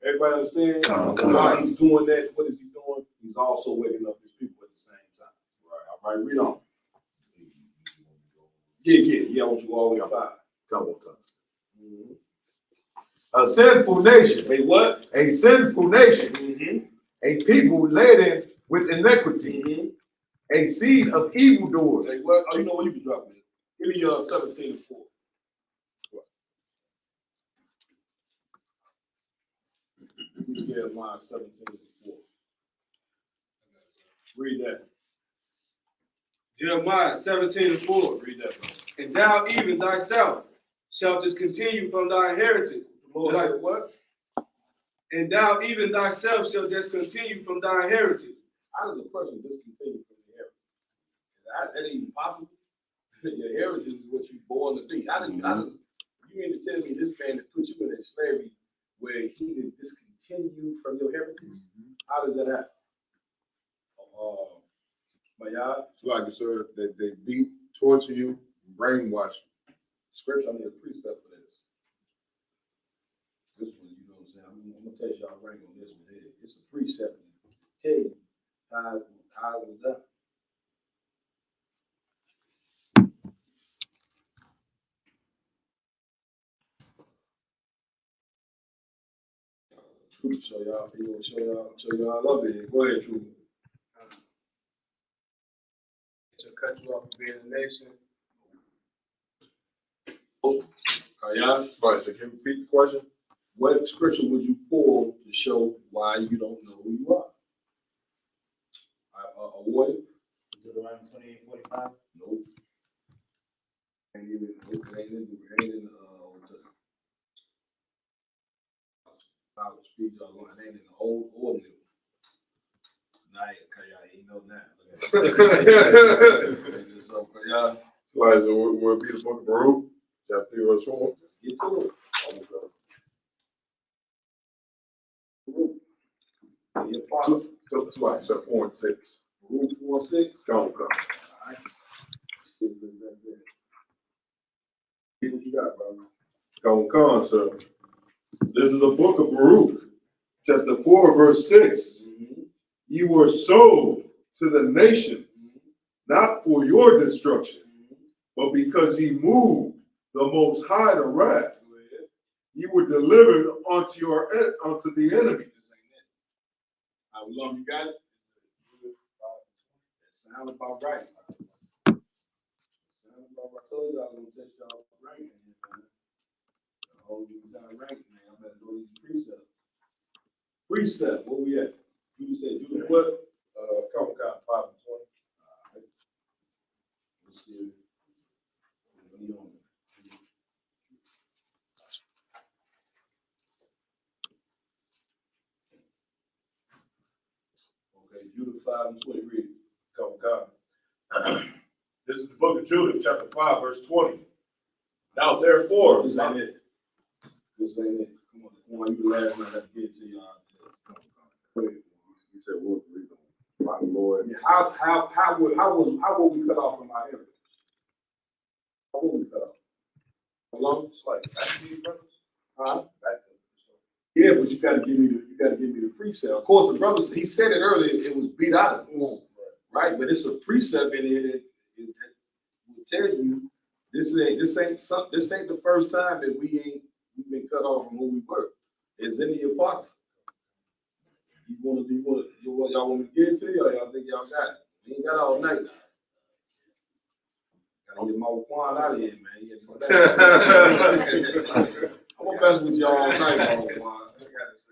Everybody understand? While he's doing that, what is he doing? He's also waking up his people at the same time. Right. All right, read on. Yeah. I want you all the way 5. Couple times. A sinful nation. Hey, what? A sinful nation. A people laden with iniquity. A seed of evildoers. Hey, what? Oh, you know what? You can drop me. Give me 17 and 4. Jeremiah 17 and 4. Read that. Jeremiah 17 and 4. Read that, bro. And thou even thyself shalt discontinue from thy heritage. Like what? And thou even thyself shalt discontinue from thy heritage. How does a person discontinue from their heritage? That ain't possible. Your heritage is what you're born to be. How does you mean to tell me this man that put you in slavery where he did discontinue from your heritage? How does that happen? Mawaqad? It's like, sir, that they beat, torture you, brainwash you. Scripture, I need a precept for this. This one, you know what I'm saying? I'm gonna tell y'all rank on this one here. It's a precept to tell you how it was done. Show y'all, I love it. Go ahead, Truth. Shall cut you off from being a nation. Y'all, Right, so can you repeat the question? what scripture would you pull to show why you don't know who you are? A warning? Deuteronomy 28:45. Nope. Ain't in Old Testament. I would speak y'all on it ain't in the old or new. Nah, y'all ain't know that. So, y'all So we'll be the book of Baruch, chapter 3 verse 4. get to it. Your father, So that's why, so 4 and 6. Rule 4 and 6. Come. All right. See what you got, brother. Come, sir. This is the book of Baruch, chapter 4, verse 6. You were sold to the nations, not for your destruction, but because ye moved the Most High to wrath. You were delivered unto the enemy. How long you got it? Sound about right. Sound about right. I told y'all I'm gonna test y'all ranking here, man. The whole entire ranking, man. I better do these precepts. Precept, where we at? You said you what? Couple got 5 and 20. Alright. Let's see. What you on? Okay, Judah 5 and 20, read. Couple got. This is the book of Judah, chapter 5, verse 20. Now therefore, This ain't it. This ain't it. Come on, you the last one I got to get to y'all. Wait, you said what? My Lord. Yeah, how would we cut off from our area? How would we cut off? How long? it's like, that's these brothers. Huh? Yeah, but you gotta give me the precept. Of course, the brothers, he said it earlier, it was beat out of him, right? But it's a precept in here that will tell you this ain't the first time that we've been cut off from who we were. It's in the Apocrypha. Y'all want me to get it to you, or y'all think y'all got it? We ain't got all night now. Gotta get Mawaqad out of here, man. Get some I'm gonna mess with y'all all night, Mawaqad.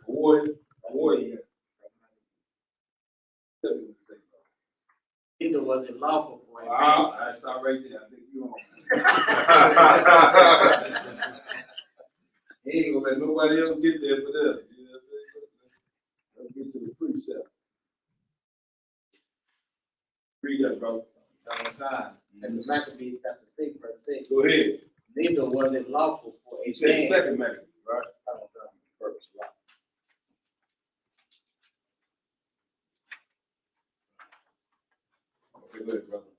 Boy. Neither was it lawful for a man. I stop right there. I think you on. He ain't gonna let nobody else get there but us. Let's get to the precept. Read that, bro. Second Maccabees chapter 6, verse 6. Go ahead. Neither was it lawful for a You said man. second Maccabees, right? First, right. Okay, go ahead, brother.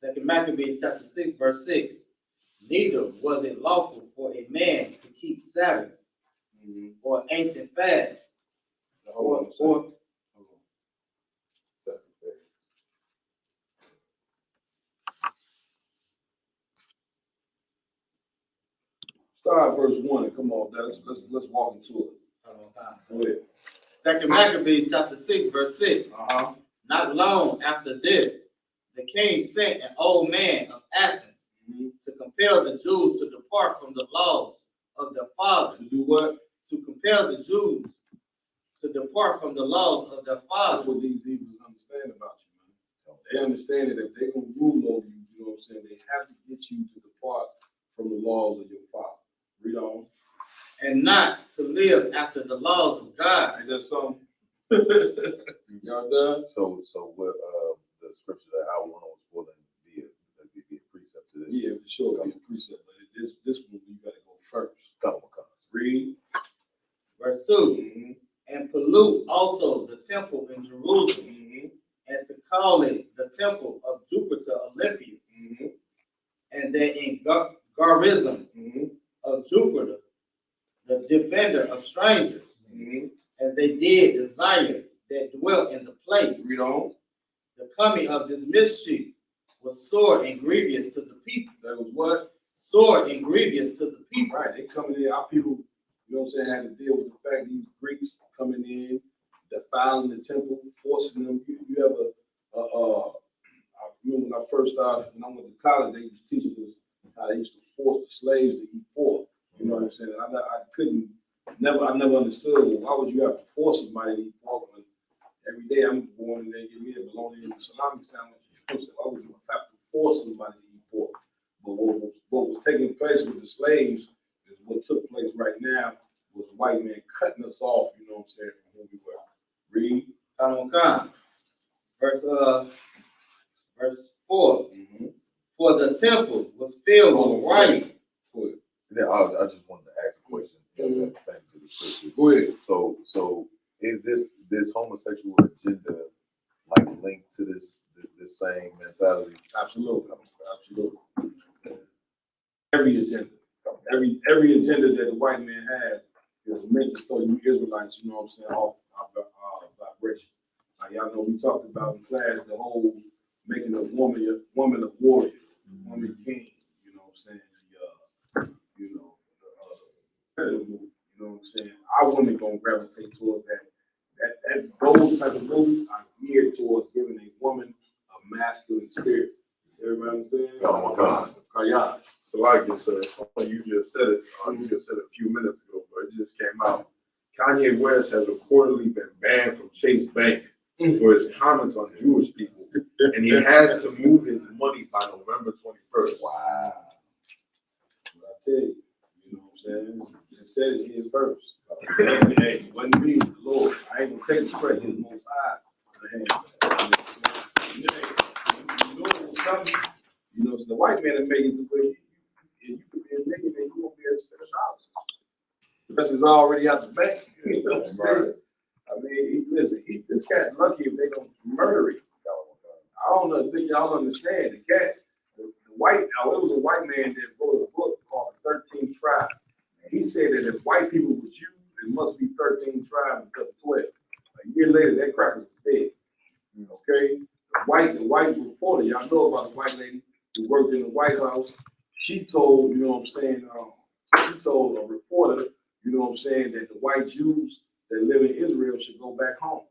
Second Maccabees chapter 6, verse 6. Neither was it lawful for a man to keep Sabbaths or ancient fasts or Start at verse 1 and come on, let's walk into it. Go ahead. Second Maccabees chapter 6, verse 6. Not long after this, the king sent an old man of Athens to compel the Jews to depart from the laws of their fathers. To do what? To compel the Jews to depart from the laws of their That's fathers. what these Hebrews understand about you, man. They understand that if they're gonna rule over you, you know what I'm saying, they have to get you to depart from the laws of your father. Read on. And not to live after the laws of God. Ain't that something? Y'all done? So what, the scripture that I want was pulling be a precept to this. Yeah, for sure, be a precept, but this one, you gotta go first. Come. Read. Verse 2. And pollute also the temple in Jerusalem, and to call it the temple of Jupiter Olympius, and that in Garism of Jupiter, the defender of strangers, as they did desire that dwelt in the place. Read on. The coming of this mischief was sore and grievous to the people. That was what? Sore and grievous to the people. Right, they coming in, our people, you know what I'm saying, had to deal with the fact these Greeks coming in, defiling the temple, forcing them. You ever, I remember when I first started, when I went to college, they used to teach us how they used to force the slaves to eat pork. You know what I'm saying? I never understood, well, why would you have to force somebody to eat pork when every day I'm going in there and get me a bologna and salami sandwich? You know what I'm saying? Why would you have to force somebody to eat pork? But what was taking place with the slaves is what took place right now was the white man cutting us off, you know what I'm saying, from who we were. Read. Verse 4. For the temple was filled with riot. Yeah, I just wanted to ask a question pertaining to the scripture. Go ahead. So is this homosexual agenda like linked to this same mentality? Absolutely. Every agenda. Every agenda that the white man has is meant to throw you Israelites, you know what I'm saying, off our vibration. Like y'all know we talked about in class the whole making a woman a warrior, woman king, you know what I'm saying? You know what I'm saying? Our women gonna gravitate towards that. Those type of movies are geared towards giving a woman a in the spirit. Everybody understand? Mawaqad. So like you said, you just said it. You just said it a few minutes ago, but it just came out. Kanye West has reportedly been banned from Chase Bank for his comments on Jewish people, and he has to move his money by November 21st. Wow. But I tell you, you know what I'm saying? It says it here first. Hey, it wasn't me, the Lord. I ain't gonna take the credit. It's Most High. You know it was coming. You know, so the white man is making the way. You could be a nigga, man, you won't be able to spend dollars. The rest is already out the bank. You know what I'm saying? I mean, this cat lucky if they don't murder him. I don't think y'all understand. The cat, the white, now it was a white man that wrote a book called 13 Tribes. And he said that if white people were Jews, it must be 13 tribes instead of 12. A year later, that cracker was dead. Okay? The white reporter, y'all know about the white lady who worked in the White House. She told, you know what I'm saying, she told a reporter, you know what I'm saying, that the white Jews that live in Israel should go back home.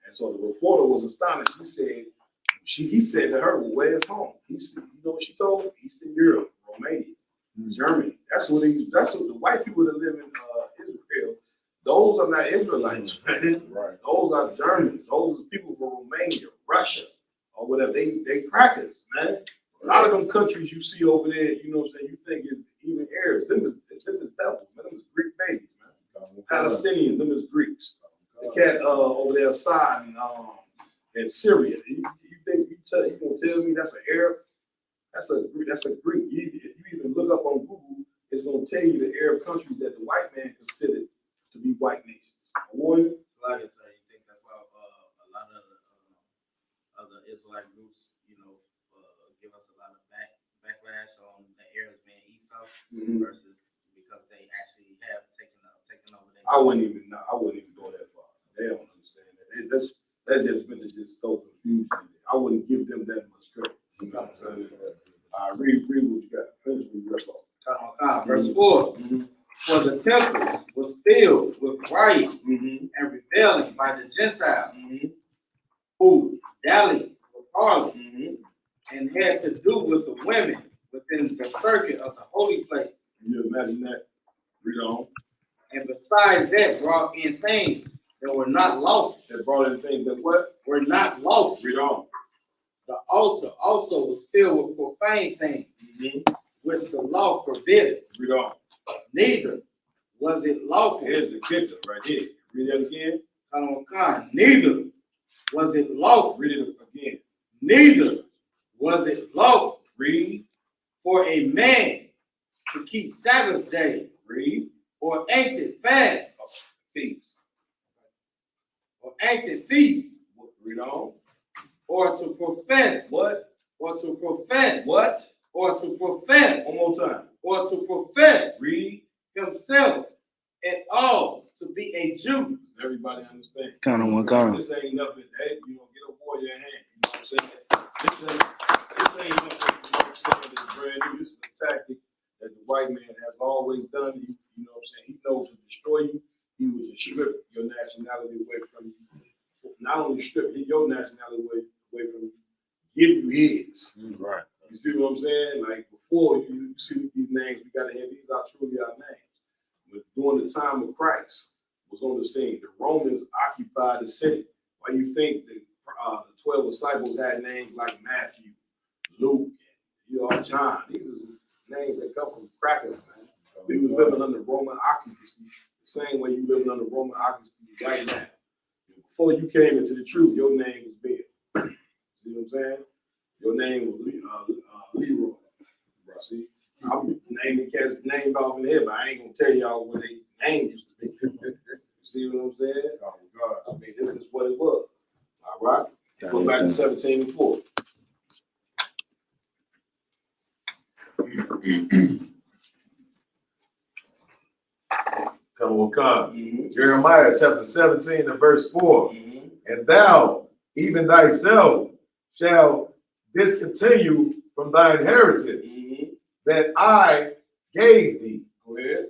And so the reporter was astonished. He said to her, well, where's home? He said, you know what she told him? Eastern Europe, Romania, Germany. That's what the white people that live in Israel, those are not Israelites, man. Right. Those are Germans. Those are people from Romania, Russia, or whatever. They crackers, man. A lot of them countries you see over there, you know what I'm saying, you think it's even Arabs. Them is devils, man. Them is Greek babies, man. Palestinians, them is Greeks. The cat over there, Assad in Syria. You think you gonna tell me that's an Arab? That's a Greek. If you even look up on Google, it's gonna tell you the Arab countries that the white man considered to be white nations. Warrior? So like I said, you think that's why a lot of other Israelite groups, give us a lot of backlash on the Arabs being Esau versus because they actually have taken over their. I wouldn't even go that far. They don't understand that. That's just been just so confusion. I wouldn't give them that much credit. You know what I'm saying? I read what you got. Finish what you got. Verse 4. For the temple was filled with riot and rebellion by the Gentiles who dallied with harlots and had to do with the women within the circuit of the holy places. Can you imagine that? Read on. And besides that, brought in things that were not lawful. That brought in things that what? Were not lawful. Read on. The altar also was filled with profane things, which the law forbid. Read on. Neither was it lawful. Here's the kicker right here. Read that again. Neither was it lawful. Read it again. Neither was it lawful. Read. For a man to keep Sabbath days. Read. Or ancient fasts. Feasts. Or ancient feasts. Read on. Or to profess. What? Or to profess. What? Or to profess. One more time. Or to profess. Read. Himself at all to be a Jew. Everybody understand? Kind of one kind. This ain't nothing. Hey, you know, get a boy in your hand. You know what I'm saying? This ain't nothing. You know what I'm saying? It's brand new. This is a tactic that the white man has always done. You know what I'm saying? He knows to destroy you. He was to strip your nationality away from you. Not only strip your nationality away from you, give you his. Right. You see what I'm saying? Like before, you see these names, we got to have these are truly our names. But during the time of Christ was on the scene, the Romans occupied the city. Why you think the 12 disciples had names like Matthew, Luke, John? These are names that come from crackers, man. We was living under Roman occupancy, the same way you living under Roman occupancy right now. Before you came into the truth, your name was Bill. See what I'm saying? Your name was Leroy. See, I'm naming cats named off in here, but I ain't gonna tell y'all what they names used to be. You see what I'm saying? Oh God, I mean, this is what it was. All right, go back to 17:4. Come on. Jeremiah chapter 17 and verse 4. And thou, even thyself, shall discontinue from thine inheritance that I gave thee. Go ahead.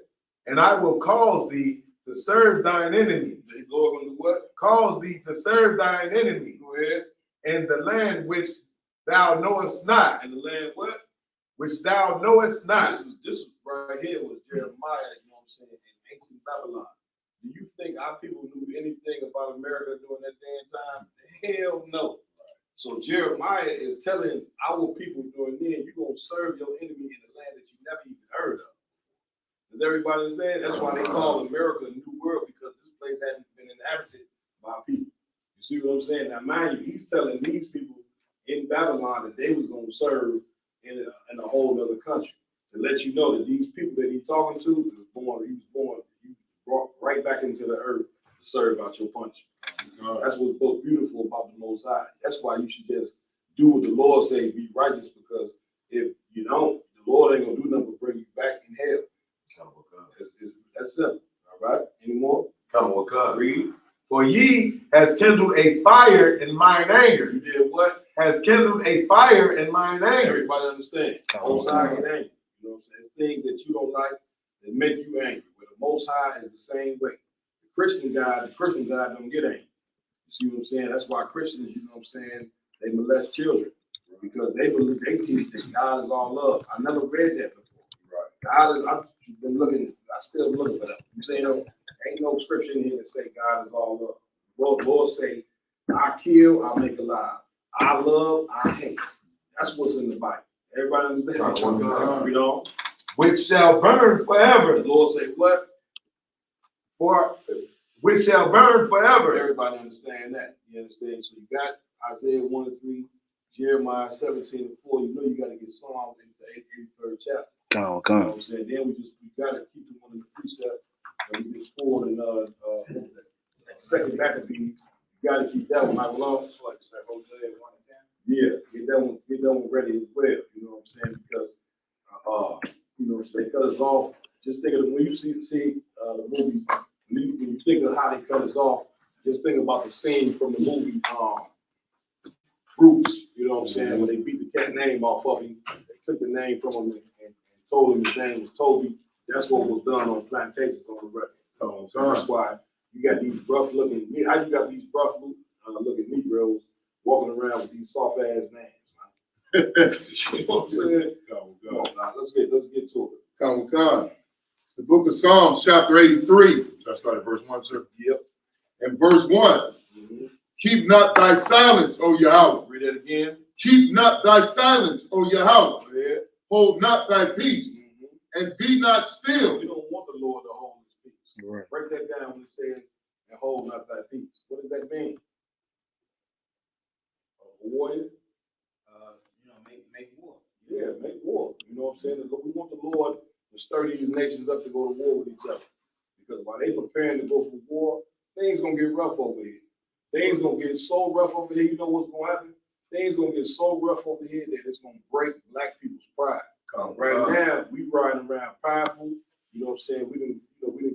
And I will cause thee to serve thine enemy. The Lord gonna do what? Cause thee to serve thine enemy. Go ahead. And the land which thou knowest not, And the land what? which thou knowest not. This right here was Jeremiah, you know what I'm saying, in ancient Babylon. Do you think our people knew anything about America during that damn time? Hell no. So Jeremiah is telling our people during then, you're gonna serve your enemy in the land that you never even heard of. Does everybody understand? That's why they call America a new world, because this place hasn't been inhabited by people. You see what I'm saying? Now, mind you, he's telling these people in Babylon that they was gonna serve in a whole other country, to let you know that these people that he's talking to he was brought right back into the earth to serve out your punch. That's what's so beautiful about the Most High. That's why you should just do what the Lord say, be righteous, because if you don't, the Lord ain't gonna do nothing but bring you back in hell. That's simple. All right? Any more? Mawaqad. Read. For ye has kindled a fire in mine anger. You did what? Has kindled a fire in mine anger. Everybody understand. Most High get angry. You know what I'm saying? Things that you don't like that make you angry. But the Most High is the same way. The Christian God don't get angry. You see what I'm saying? That's why Christians, you know what I'm saying, they molest children. Because they believe, they teach that God is all love. I never read that before. Right. God is, I've been looking, I still looking for that. You say, ain't no scripture in here that say God is all love. Lord say, I kill, I make alive. I love, I hate. That's what's in the Bible. Everybody understand? You know? Which shall burn forever. The Lord say what? For which shall burn forever. Everybody understand that. You understand? So you got Isaiah 1-3, Jeremiah 17-4. You know you got to get Psalm in the 83rd chapter. You know what I'm saying? Then we got to keep one of the precepts. When we get forward in second Maccabees, you got to keep that one out alone. So like Hosea 1-10. Yeah, get that one ready as well. You know what I'm saying? Because you know, they cut us off. Just think of when you see the movie, when you think of how they cut us off, just think about the scene from the movie Roots. You know what I'm saying? When they beat the cat name off of him, they took the name from him and told him his name was Toby. That's what was done on plantations on the record. So that's why you got these rough looking. How you got these rough looking Negroes walking around with these soft ass names? You know what I'm saying? Let's get to it. Mawaqad. It's the book of Psalms, chapter 83. Should I start at verse 1, sir? Yep. And verse 1. Keep not thy silence, O Yahweh. Read that again. Keep not thy silence, O Yahweh. Yeah. Hold not thy peace, and be not still. We don't want the Lord to hold his peace. Right. Break that down when it says, and hold not thy peace. What does that mean? A warrior? Make war. Yeah, make war. You know what I'm saying? We want the Lord to stir these nations up to go to war with each other. Because while they preparing to go for war, things gonna get rough over here. Things gonna get so rough over here, you know what's gonna happen? Things gonna get so rough over here that it's gonna break black people's pride. Right now, we riding around prideful. You know what I'm saying? We done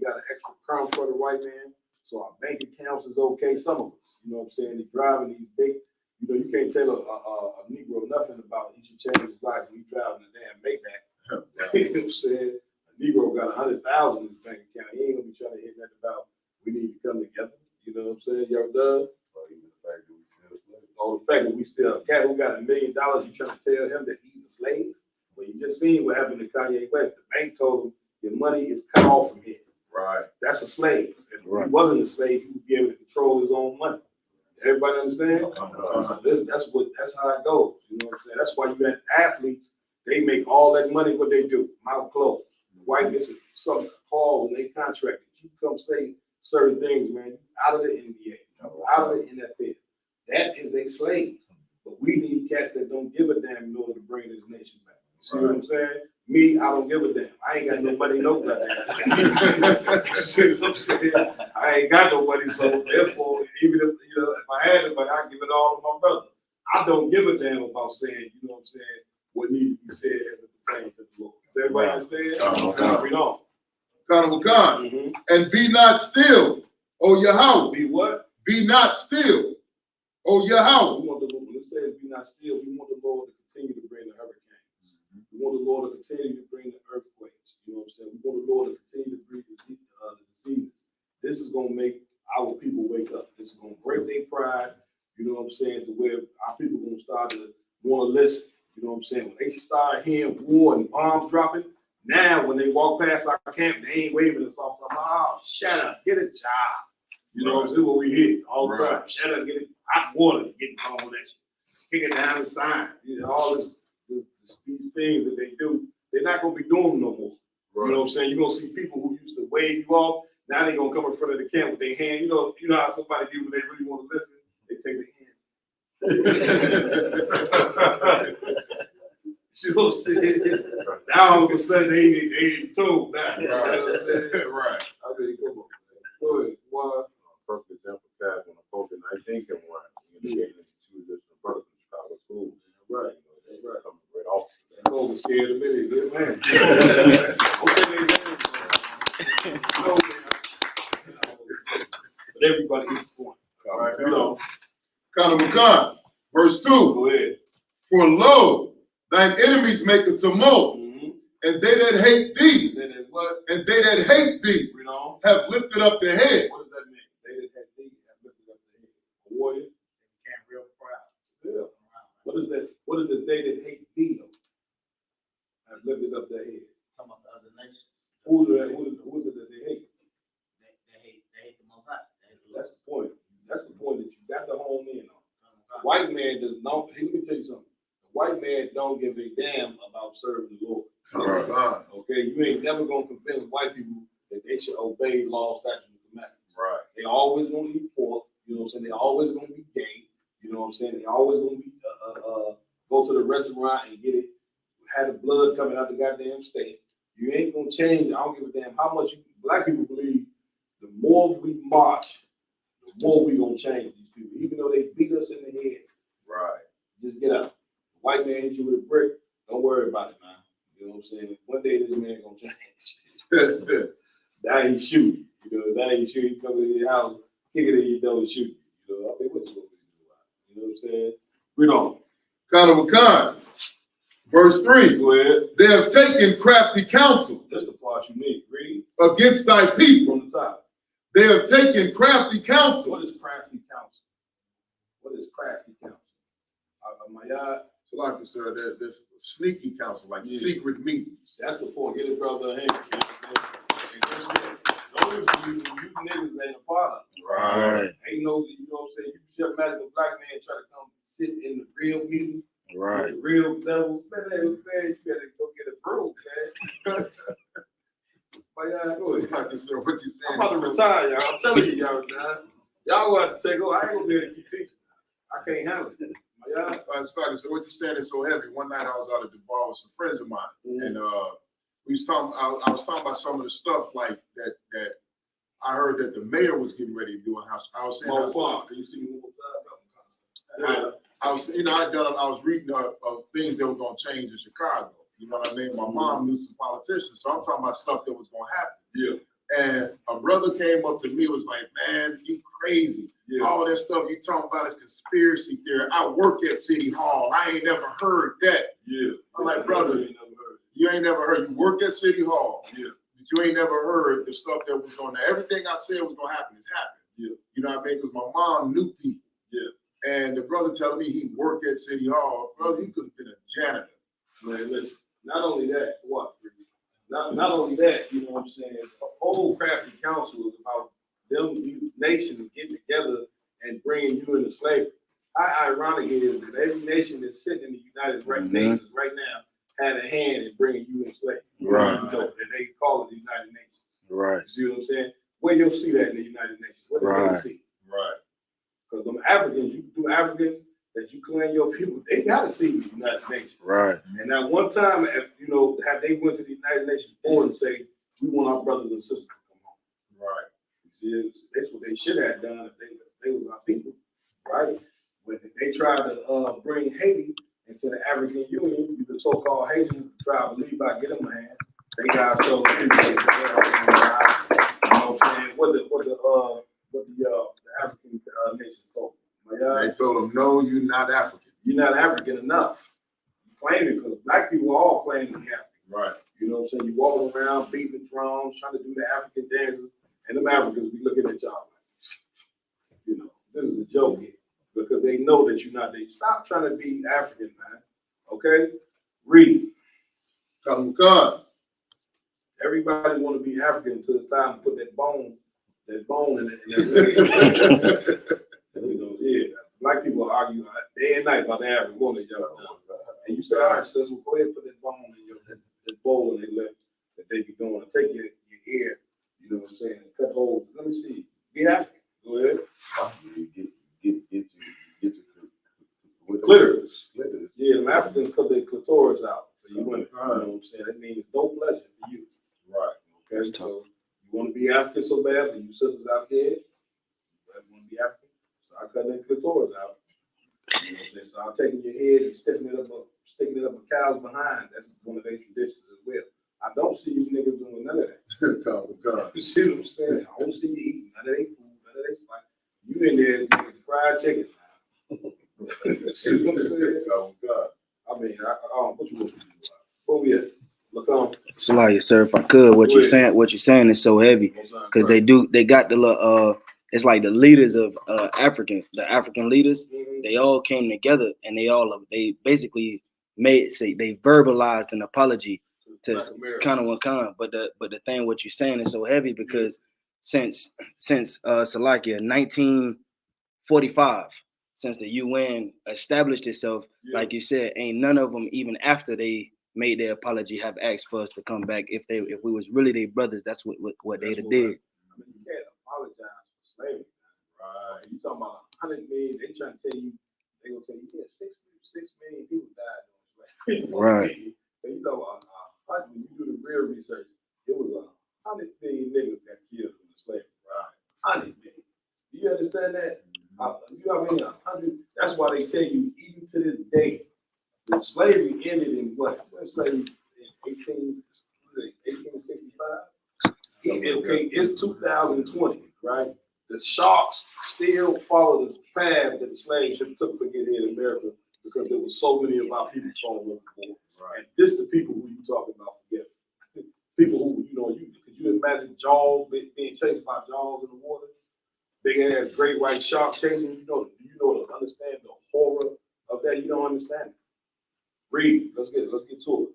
got an extra crown for the white man. So our bank accounts is okay. Some of us, you know what I'm saying? They driving these big, you know, you can't tell a Negro nothing about it. He should change his life when he's driving a damn Maybach. You know what I'm saying? A Negro got 100,000 in his bank account. He ain't gonna be trying to hit that about we need to come together. You know what I'm saying? Y'all done? Or even the fact that we still slave. Or the fact that we still a cat who got $1 million, you trying to tell him that he's a slave? Well, you just seen what happened to Kanye West. The bank told him your money is cut off from here. Right. That's a slave. If he wasn't a slave, he would be able to control his own money. Everybody understand? So that's how it goes. You know what I'm saying? That's why you got athletes. They make all that money. What they do? Mouth closed. White, this is something called when they contracted. You come say certain things, man. Out of the NBA, out of the NFL. That is a slave. But we need cats that don't give a damn in order to bring this nation back. See what I'm saying? Me, I don't give a damn. I ain't got nobody no goddamn. See what I'm saying? I ain't got nobody, so therefore, even if I had it, but I give it all to my brother. I don't give a damn about saying, you know what I'm saying, what needs to be said as it pertains to the Lord. Does everybody understand? Read on. Mawaqad. And be not still, O Yahweh. Be what? Be not still, O Yahweh. We want the Lord, when it says be not still, we want the Lord to continue to bring the hurricanes. We want the Lord to continue to bring the earthquakes. You know what I'm saying? We want the Lord to continue to bring the diseases. This is going to make our people wake up. This is going to break their pride. You know what I'm saying? To where our people are going to start to want to listen. You know what I'm saying? When they start hearing war and bombs dropping, now when they walk past our camp, they ain't waving us off. I'm like, oh, shut up, get a job. You know what I'm saying? What we hear all the time. Shut up, get it hot water, get on with that shit. Kick it down the sign. You know, all these things that they do, they're not gonna be doing no more. You know what I'm saying? You're gonna see people who used to wave you off. Now they're gonna come in front of the camp with their hand. You know how somebody do when they really want to listen. They take their hand. You know what I'm saying? Now all of a sudden they ain't told now. Right. You know what I'm saying? Right. I mean, come on. Go ahead. Why? Perfect example, Capt, when I posted 19 can run. You know, two different brothers in Chicago school. Right. They were coming right off. That boy was scared of me. Good man. Don't say their names. No, but everybody gets one. All right. You know. Mawaqad, verse 2. Go ahead. For lo, thine enemies make a tumult, and they that hate thee, Then it what? and they that hate thee, You know. have lifted up their head. What does that mean? They that have thee have lifted up their head. A warrior. Became real proud. Yeah. What is that? What is the they that hate thee have lifted up their head? Some of the other nations. Who is it that they hate? They hate the Most High. They hate the That's the point. That's the point that you got to hone in on. The white man does not. Let me tell you something. The white man don't give a damn about serving the Lord. Right. Okay, you ain't never gonna convince white people that they should obey law, statutes, and commandments. Right. They always gonna be poor. You know what I'm saying? They always gonna be gay. You know what I'm saying? They always gonna be go to the restaurant and get it, have the blood coming out the goddamn steak. You ain't gonna change. I don't give a damn how much black people believe. The more we march, the more we gonna change these people. Even though they beat us in the head, Right. just get up. White man hit you with a brick. Don't worry about it, man. You know what I'm saying? One day this man gonna change. Now he shoot. You know, now he shoot. He come into your house, kick it in your door, and shoot. You know, I mean, what you gonna do? You know what I'm saying? Read on. Mawaqad, verse 3. Go ahead. They have taken crafty counsel That's the part you need. Read against thy people. from the top. They have taken crafty counsel. What is crafty counsel? What is crafty counsel? My yard. So like I said, there's sneaky counsel, like secret meetings. That's the point. Get it, brother. Hey, those you niggas ain't a part of it. Right. Ain't no, you know what I'm saying? You should imagine a black man try to come sit in the real meeting. Right. The real devil. Man, you better go get a broom, man. So like I said, what you saying? I'm about to retire, y'all. I'm telling you, y'all, man. Y'all gonna have to take over. I ain't gonna be able to keep teaching. I can't handle it. I'm starting. So what you're saying is so heavy. One night I was out at the bar with some friends of mine, and we was talking. I was talking about some of the stuff like that I heard that the mayor was getting ready to do in house. I was saying, Can you see me one more time? I was, I was reading things that were going to change in Chicago. You know what I mean? My mom knew some politicians, so I'm talking about stuff that was going to happen. Yeah. And a brother came up to me, was like, "Man, you crazy. Yeah. All that stuff you talking about is conspiracy theory. I work at City Hall. I ain't never heard that." Yeah. I'm like, "Brother, you ain't never heard. You work at City Hall. Yeah. But you ain't never heard the stuff that was going to, everything I said was going to happen is happening." Yeah. You know what I mean? Because my mom knew people. Yeah. And the brother telling me he worked at City Hall. Brother, you could have been a janitor. Man, listen, not only that, not only that, you know what I'm saying? The whole crafty council is about these nations getting together and bringing you into slavery. How ironic it is that every nation that's sitting in the United Nations right now had a hand in bringing you into slavery. Right. You know, and they call it the United Nations. Right. You see what I'm saying? Where you'll see that in the United Nations? What do they see? Right. Because them Africans, that you claim your people, they gotta see the United Nations. Right. And now one time, you know, have they went to the United Nations board and say, we want our brothers and sisters to come home. Right. You see, that's what they should have done if they was our people, right? When they tried to bring Haiti into the African Union, the so-called Haitians tried to leave by get them a hand. They got so you know what I'm saying? What the African nations told them. They told him, "No, you're not African. You're not African enough." You claim it because black people all claim to be African. Right. You know what I'm saying? You walking around beating drums, trying to do the African dances, and them Africans be looking at y'all like, you know, this is a joke here. because they know that you're not there. Stop trying to be African, man. Okay? Read. Come God. Everybody want to be African until it's time to put that bone in it. You know, yeah. Black people argue day and night about the African woman. And you say, all right, sis, well, go ahead and put that bone in that bowl and they let that they be doing. Take your ear, you know what I'm saying, cut holes. Let me see. Be African. Go ahead. Get your Clitoris. Yeah, them Africans cut their clitoris out for you women. You know what I'm saying? That means no pleasure for you. Right. Okay, so you want to be African so bad for you sisters out there, you want to be African, so I cut their clitoris out. You know what I'm saying? So I'm taking your head and sticking it up a cow's behind. That's one of their traditions as well. I don't see you niggas doing none of that. God. You see what I'm saying? I don't see you eating none of their food, none of their spice. You in there eating fried chicken. See what I'm saying? Oh, God. I mean, what you want to do? Where we at? Look on. Salakia, sir, if I could, what you're saying is so heavy because they got the little it's like the leaders of the African leaders. They all came together and they basically they verbalized an apology to Kanawakan. But the thing what you're saying is so heavy because since Salakia 1945, since the UN established itself, like you said, ain't none of them even after they made their apology have asked for us to come back. If we was really their brothers, that's what they'd have did. I mean, you can't apologize for slavery. Right. You talking about 100 million, they trying to tell you, they gonna tell you, yeah, 6 million people died on slavery. Right. So you know, when you do the real research, it was 100 million niggas got killed in slavery. Right. 100 million. Do you understand that? You know what I mean? 100. That's why they tell you, even to this day, the slavery ended in what? Slavery in 1865. Okay, it's 2020, right? The sharks still follow the path that the slave ship took to get here in America because there were so many of our people falling overboard. Right. And this the people who you talking about forget. People who, could you imagine Jaws being chased by Jaws in the water? Big ass great white shark chasing you. To understand the horror of that? You don't understand it. Read. Let's get to it.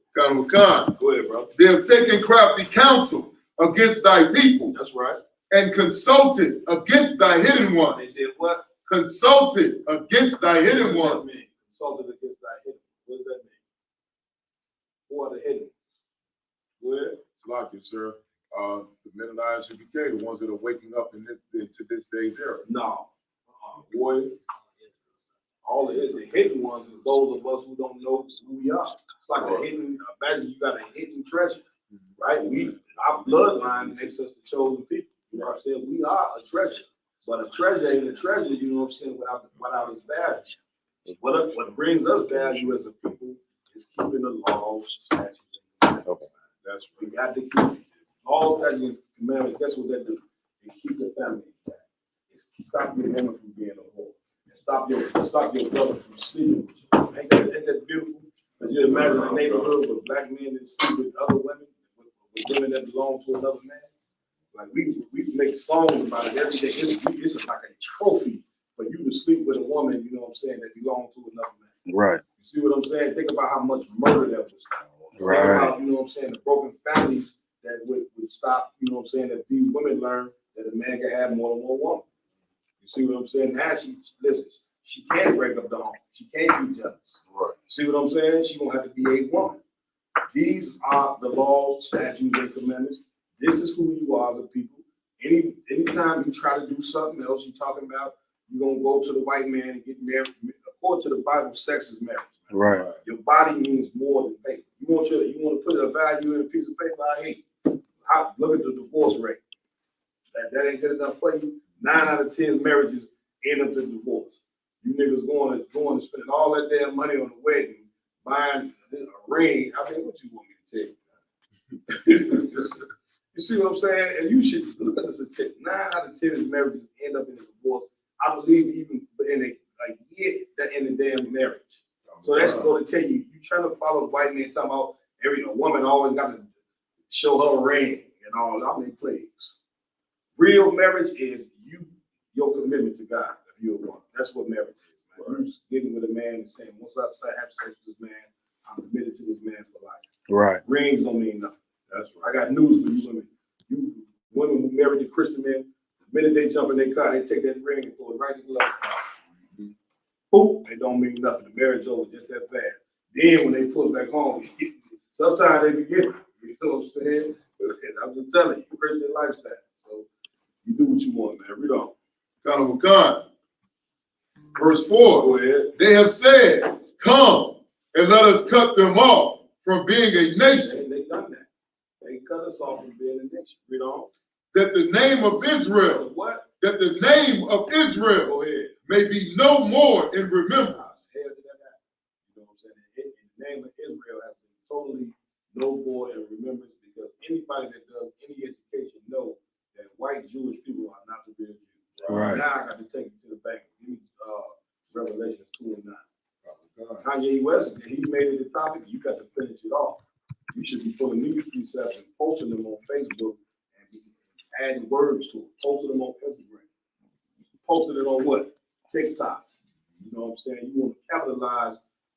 God. Go ahead, bro. They have taken crafty counsel against thy people. That's right. And consulted against thy hidden one. They did what? Consulted against thy hidden one. Consulted against thy hidden. What does that mean? Who are the hidden? Where? It's like it, sir. The men of Isupk, the ones that are waking up into this day's era. No. Boy. All the hidden ones are those of us who don't know who we are. It's like a hidden, imagine you got a hidden treasure, right? Our bloodline makes us the chosen people. You know what I'm saying? We are a treasure. But a treasure ain't a treasure, you know what I'm saying, without its value. What brings us value as a people is keeping the laws, statutes, and commandments. That's what we got to keep. Laws, statutes, and commandments, guess what that do? It keeps the family intact. It stops your woman from being a whore. Stop your brother from sleeping with you. Ain't that beautiful? Could you imagine a neighborhood with black men that sleep with other women, with women that belong to another man? Like we make songs about it every day. It's like a trophy for you to sleep with a woman, you know what I'm saying, that belongs to another man. Right. You see what I'm saying? Think about how much murder that was. Right. Think about, you know what I'm saying, the broken families that would stop, you know what I'm saying, that these women learn that a man can have more than one woman. You see what I'm saying? Now she can't break up the home. She can't be jealous. Right. See what I'm saying? She's gonna have to be a woman. These are the laws, statutes, and commandments. This is who you are as a people. Anytime you try to do something else, you're talking about you're gonna go to the white man and get married. According to the Bible, sex is marriage. Right. Your body means more than paper. You want to put a value in a piece of paper. I hate. Look at the divorce rate. That ain't good enough for you. 9 out of 10 marriages end up in divorce. You niggas going to spend all that damn money on the wedding, buying a ring. I mean, what you want me to tell you? You see what I'm saying? And you should look at this a tip. 9 out of 10 marriages end up in a divorce. I believe even in a year that in the damn marriage. So that's going to tell you trying to follow the white man talking about a woman always got to show her ring and all. I mean, please. Real marriage is your commitment to God. If you're one. That's what marriage is, man. You just getting with a man and saying, once I have sex with this man, I'm committed to this man for life. Right. Rings don't mean nothing. That's right. I got news for you women. You women who married a Christian man, the minute they jump in their car, they take that ring and throw it right in the love. Boop, it don't mean nothing. The marriage over just that fast. Then when they pull it back home, sometimes they forget it. You know what I'm saying? I'm just telling you, Christian lifestyle. So you do what you want, man. Read on. Mawaqad. Verse 4. Go ahead. They have said, come and let us cut them off from being a nation, They done that. They cut us off from being a nation. Read on. that the name of Israel, What? that the name of Israel Go ahead. may be no more in remembrance. Hell did that happen? You know what I'm saying? In the name of Israel has been totally no more in remembrance, because anybody that does any education know that white Jewish people are not the real Jews. Right. Now I got to take you to the bank. Give me Revelation 2 and 9. Kanye West, he made it a topic. You got to finish it off. You should be putting new precepts and posting them on Facebook and be adding words to it. Posting them on Instagram. Posting it on what? TikTok. You know what I'm saying? You want to capitalize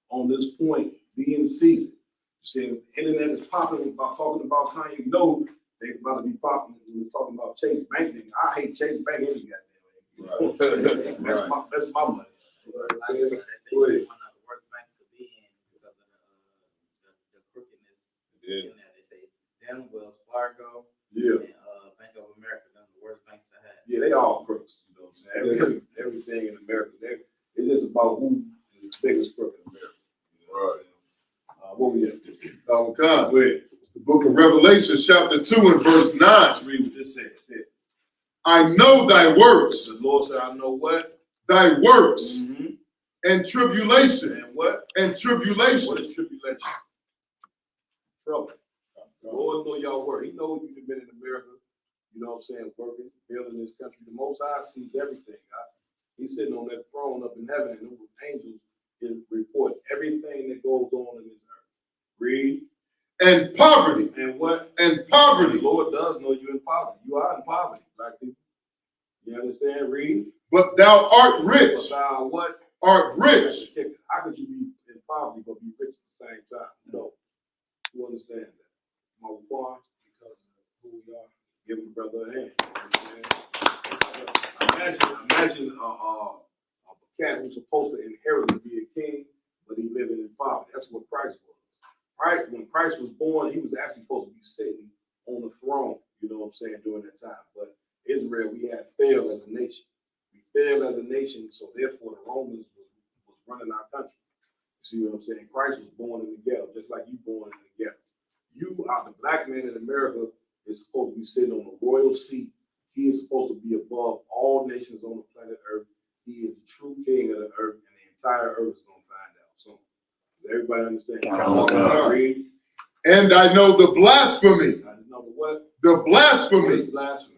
on this point, be in the season. You see, the internet is popping about talking about Kanye. You know they about to be popping when we're talking about Chase Bank. I hate Chase Bank any goddamn way. That's my money. Like I said, they say one of the worst banks to be in because of the crookedness in there. They say them, Wells Fargo, and Bank of America, them the worst banks to have. Yeah, they all crooks. You know what I'm saying? Everything in America, it's just about who is the biggest crook in America. You know what I'm saying? What we at? Mawaqad. Go ahead. The book of Revelation, chapter 2 and verse 9. Let's read what this says. Yeah. I know thy works, The Lord said, I know what? thy works, Mm-hmm. and tribulation, And what? and tribulation. What is tribulation? Trouble. The Lord know y'all work. He knows you've been in America, you know what I'm saying, working, building this country. The Most High sees everything. He's sitting on that throne up in heaven, and those angels report everything that goes on in this earth. Read. And poverty, And what? and The poverty, Lord does know you in poverty. You are in poverty, black people. You understand? Read. but thou art rich, But thou what? art That's rich. the kicker. How could you be in poverty but be rich at the same time? No. You understand that? Mawaqad, because of who we are, give a brother a hand. Imagine a cat who's supposed to inherit to be a king, but he living in poverty. That's what Christ was. Right? When Christ was born, he was actually supposed to be sitting on the throne, you know what I'm saying, during that time. But Israel, we had failed as a nation. We failed as a nation, so therefore the Romans was running our country. You see what I'm saying? Christ was born in the ghetto, just like you born in the ghetto. You are the black man in America is supposed to be sitting on a royal seat. He is supposed to be above all nations on the planet Earth. He is the true king of the earth, and the entire earth is going to find out soon. Does everybody understand? Read. And I know the blasphemy, I know what? the What blasphemy. is blasphemy?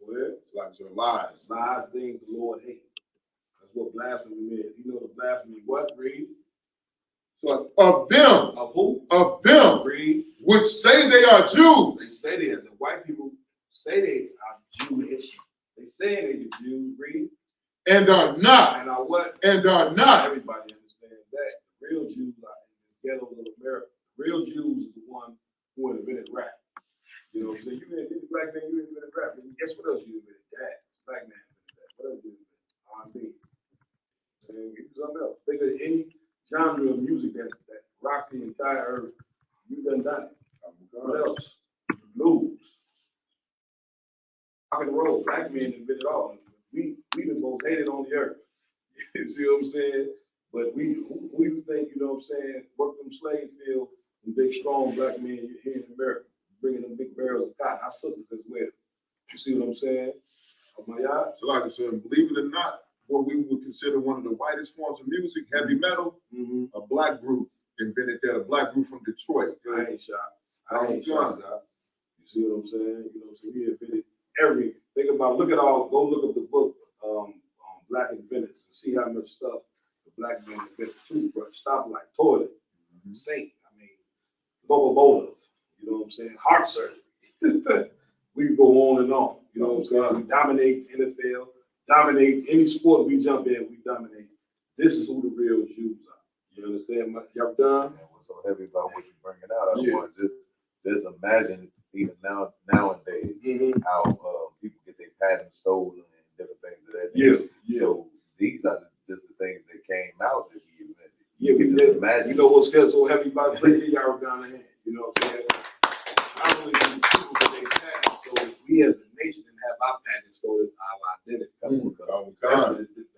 Well, It's like your lies. lies, things the Lord hates. That's what blasphemy means. You know the blasphemy what? Read. So of them, Of who? of them, Read. which say they are Jews, They say they are. The white people say they are Jewish. They say they the Jews. Read. and are not, And are what? and are not. Everybody understands that. The real Jews are in the ghettos of America. The real Jews is the one who invented rap. You know what I'm saying? You invented black man, you invented rap. And guess what else you invented? Jazz. Black man invented that. What else you invented? R&B. And give you something else. Think of any genre of music that rock the entire earth. You done it. What else? Blues. Rock and roll. Black men invented all. We the most hated on the earth. You see what I'm saying? But we think, you know what I'm saying, work them slave fields and big strong black men here in America, bringing them big barrels of cotton. Our sisters as well. You see what I'm saying? Oh my God. So like I said, believe it or not, what we would consider one of the whitest forms of music, heavy metal, a black group invented that, a black group from Detroit. I ain't shocked. I ain't shocked, Doc. You see what I'm saying? You know, so we invented go look up the book, Black Inventors, and see how much stuff the black man invented. Toothbrush, stoplight, toilet, sink, locomotive, you know what I'm saying? Heart surgery. we could go on and on. You know what I'm saying? We dominate NFL, dominate any sport we jump in, we dominate. This is who the real Jews are. You understand? Y'all done? And what's so heavy about what you're bringing out, I Yeah. want just imagine even nowadays how people get their patents stolen and different things of that nature. So these are just the things that came out that he invented. Yeah, You can just imagine. You know what's so heavy about bringing y'all down the hand? You know what I'm saying? Not only do people get their patents stolen, we as a nation have our patents stolen, our identity.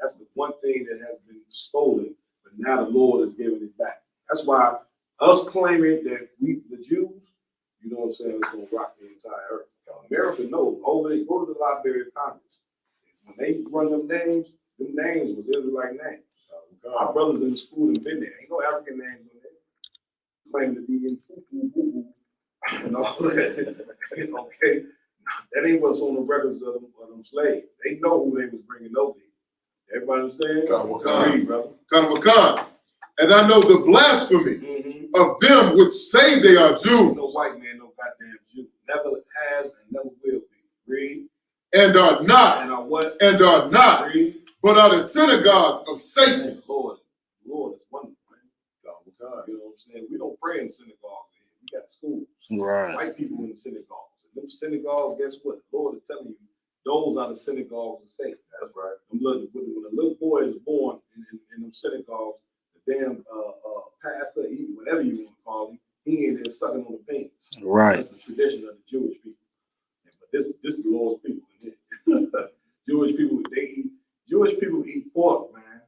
That's the one thing that has been stolen, but now the Lord is giving it back. That's why us claiming that we, the Jews, you know what I'm saying, it's gonna rock the entire earth. America knows. Over they go to the Library of Congress. When they run them names was Israelite names. Our brothers in the school have been there. Ain't no African names on there. Claim to be in and all that. Okay. That ain't what's on the records of them slaves. They know who they was bringing over here. Everybody understand? Read, brother. And I know the blasphemy of them which say they are Jews. No white man, no goddamn Jew. Never has and never will be. Read. And are not. And are what? And are not. Read. But are the synagogue of Satan. Lord is wonderful, man. You know what I'm saying? We don't pray in synagogues. We got schools. Right. White people in the synagogues. And them synagogues, guess what? The Lord is telling you, those are the synagogues of Satan. That's right. When a little boy is born in them synagogues, the damn pastor, whatever you want to call him, he ain't there sucking on the penis. Right. That's the tradition of the Jewish people. But this is the Lord's people. Jewish people eat pork, man.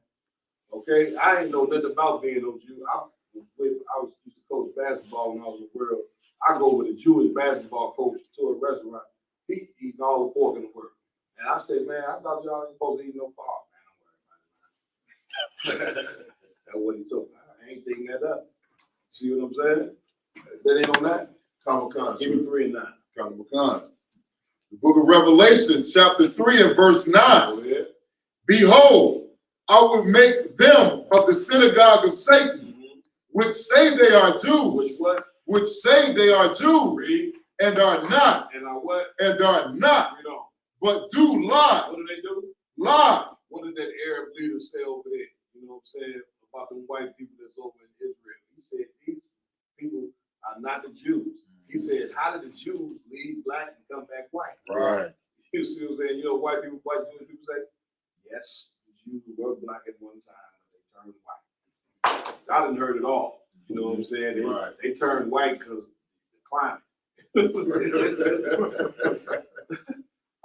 Okay, I ain't know nothing about being no Jew. I was used to coach basketball when I was in the world. I go with a Jewish basketball coach to a restaurant. He eating all the pork in the world, and I said, man, I thought y'all ain't supposed to eat no pork, man. Don't worry about it. That's what he told me. I ain't thinking that up. See what I'm saying? That ain't on that. Comic-Con. Give me 3 and 9. Comic-Con. The book of Revelation, chapter 3 and verse 9. Oh, yeah. Behold, I will make them of the synagogue of Satan, which say they are Jews. Which what? Which say they are Jews. Read. And are not. And are what? And are not. You know. But do lie. What do they do? Lie. What did that Arab leader say over there? You know what I'm saying? About the white people that's over in Israel. He said these people are not the Jews. He said, how did the Jews leave black and come back white? Right. You see what I'm saying? You know, white Jewish people say, yes, the Jews were black at one time, but they turned white. I didn't heard it all. You know what I'm saying? They turned white because the climate.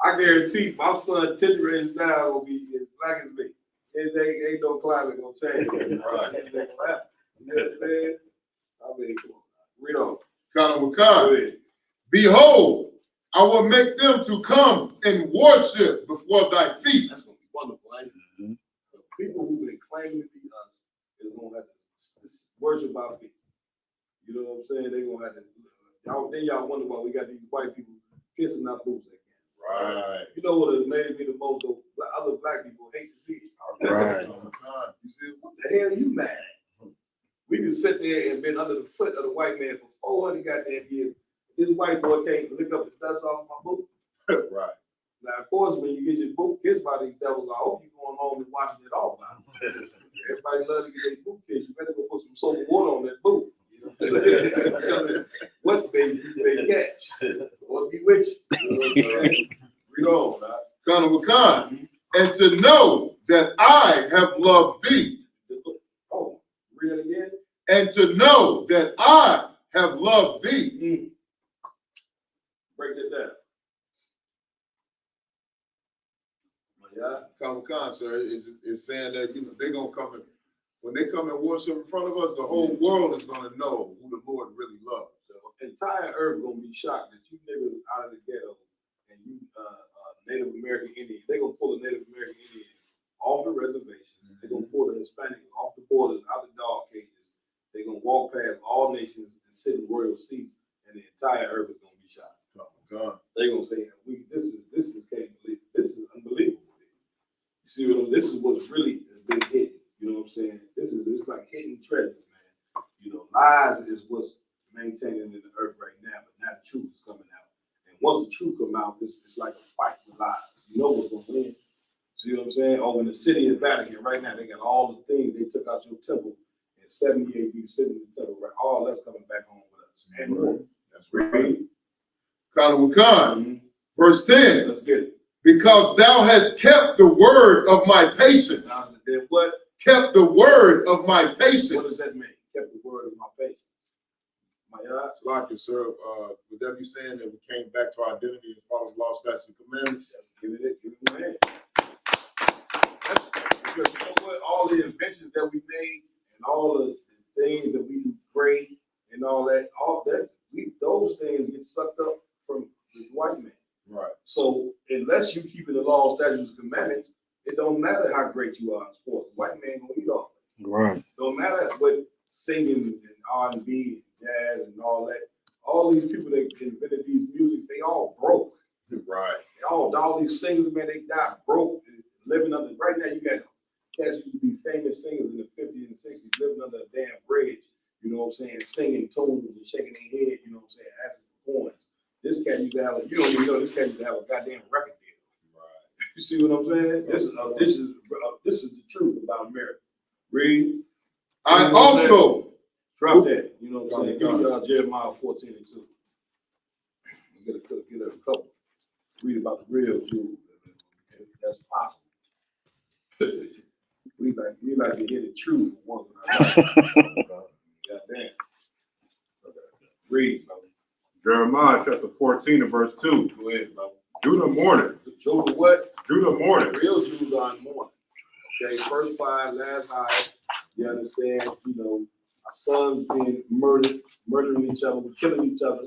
I guarantee my son 10 years now will be as black as me. Ain't no climate gonna change. Right. You know what I'm saying? I mean, come on. Read on. Comic-Con. Behold, I will make them to come and worship before thy feet. That's gonna be wonderful, ain't it? The people who've been claiming to be us is gonna have to worship our feet. You know what I'm saying? They're gonna have to. Y'all wonder why we got these white people kissing our boots again. Right. You know what has made me the most? Other black people hate to see it. Right. You see, what the hell are you mad at? We can sit there and been under the foot of the white man for 400 goddamn years. This white boy can't lick up the dust off my boot. Right. Now, of course, when you get your boot kissed by these devils, I hope you're going home and washing it off. Everybody loves to get their boot kissed. You better go put some soap and water on that boot. You know what baby you may catch or be with you. Read on, right? Comic-Con. And to know that I have loved thee. Oh, read it again. And to know that I have loved thee. Break that down. Yeah. Comic-Con, sir, it's saying that they're gonna come and when they come and worship in front of us, the whole world is gonna know who the Lord really loves. The entire earth gonna be shocked that you niggas out of the ghetto and you Native American Indians. They're gonna pull the Native American Indians off the reservation. They're gonna pull the Hispanics off the borders, out the dog cages. They're gonna walk past all nations and sit in royal seats, and the entire earth is gonna be shocked. Oh God. They're gonna say, this is can't believe it. This is unbelievable. You see what this is what's really been hidden. You know what I'm saying? It's like hidden treasures, man. You know, lies is what's maintaining in the earth right now, but now the truth is coming out. And once the truth comes out, now it's like a fight with lies. You know what's going to win. See what I'm saying? Over in the city of Vatican right now, they got all the things they took out your temple in 70 AD, sitting in the temple, right? All that's coming back home with us. And more. That's right. Khan, verse 10. Let's get it. Because thou hast kept the word of my patience. Now, then what? Kept the word of my patience. What does that mean? Kept the word of my patience. My eyes. Like it, sir. Would that be saying that we came back to our identity and follow the law, statutes, and commandments? Give it a hand. That's because you know what? All the inventions that we made and all the things that we pray and all that, those things get sucked up from the white man. Right. So unless you keep the law, statutes, and commandments, it don't matter how great you are in sports. The white man gonna eat off. Right. No matter what singing and R&B and jazz and all that, all these people that invented these music, they all broke. Right. All these singers, man, they died broke, living under. Right now, you got cats who be famous singers in the 50s and 60s living under a damn bridge. You know what I'm saying? Singing tunes and shaking their head. You know what I'm saying? Asking for coins. This cat used to have you don't even know this cat used to have a goddamn record deal. Right. You see what I'm saying? This is the truth about America. Read. I also drop that. You know what I'm saying? Give me Jeremiah 14 and 2. Get a couple. Read about the real Jews. If that's possible. we like to hear the truth once in our life. Goddamn. Read, brother. Jeremiah chapter 14 and verse 2. Go ahead, brother. Judah mourneth. Judah what? Judah mourneth. Real Jews are in mourning. Okay, first five, last high. You understand? You know, our sons being murdering each other, killing each other.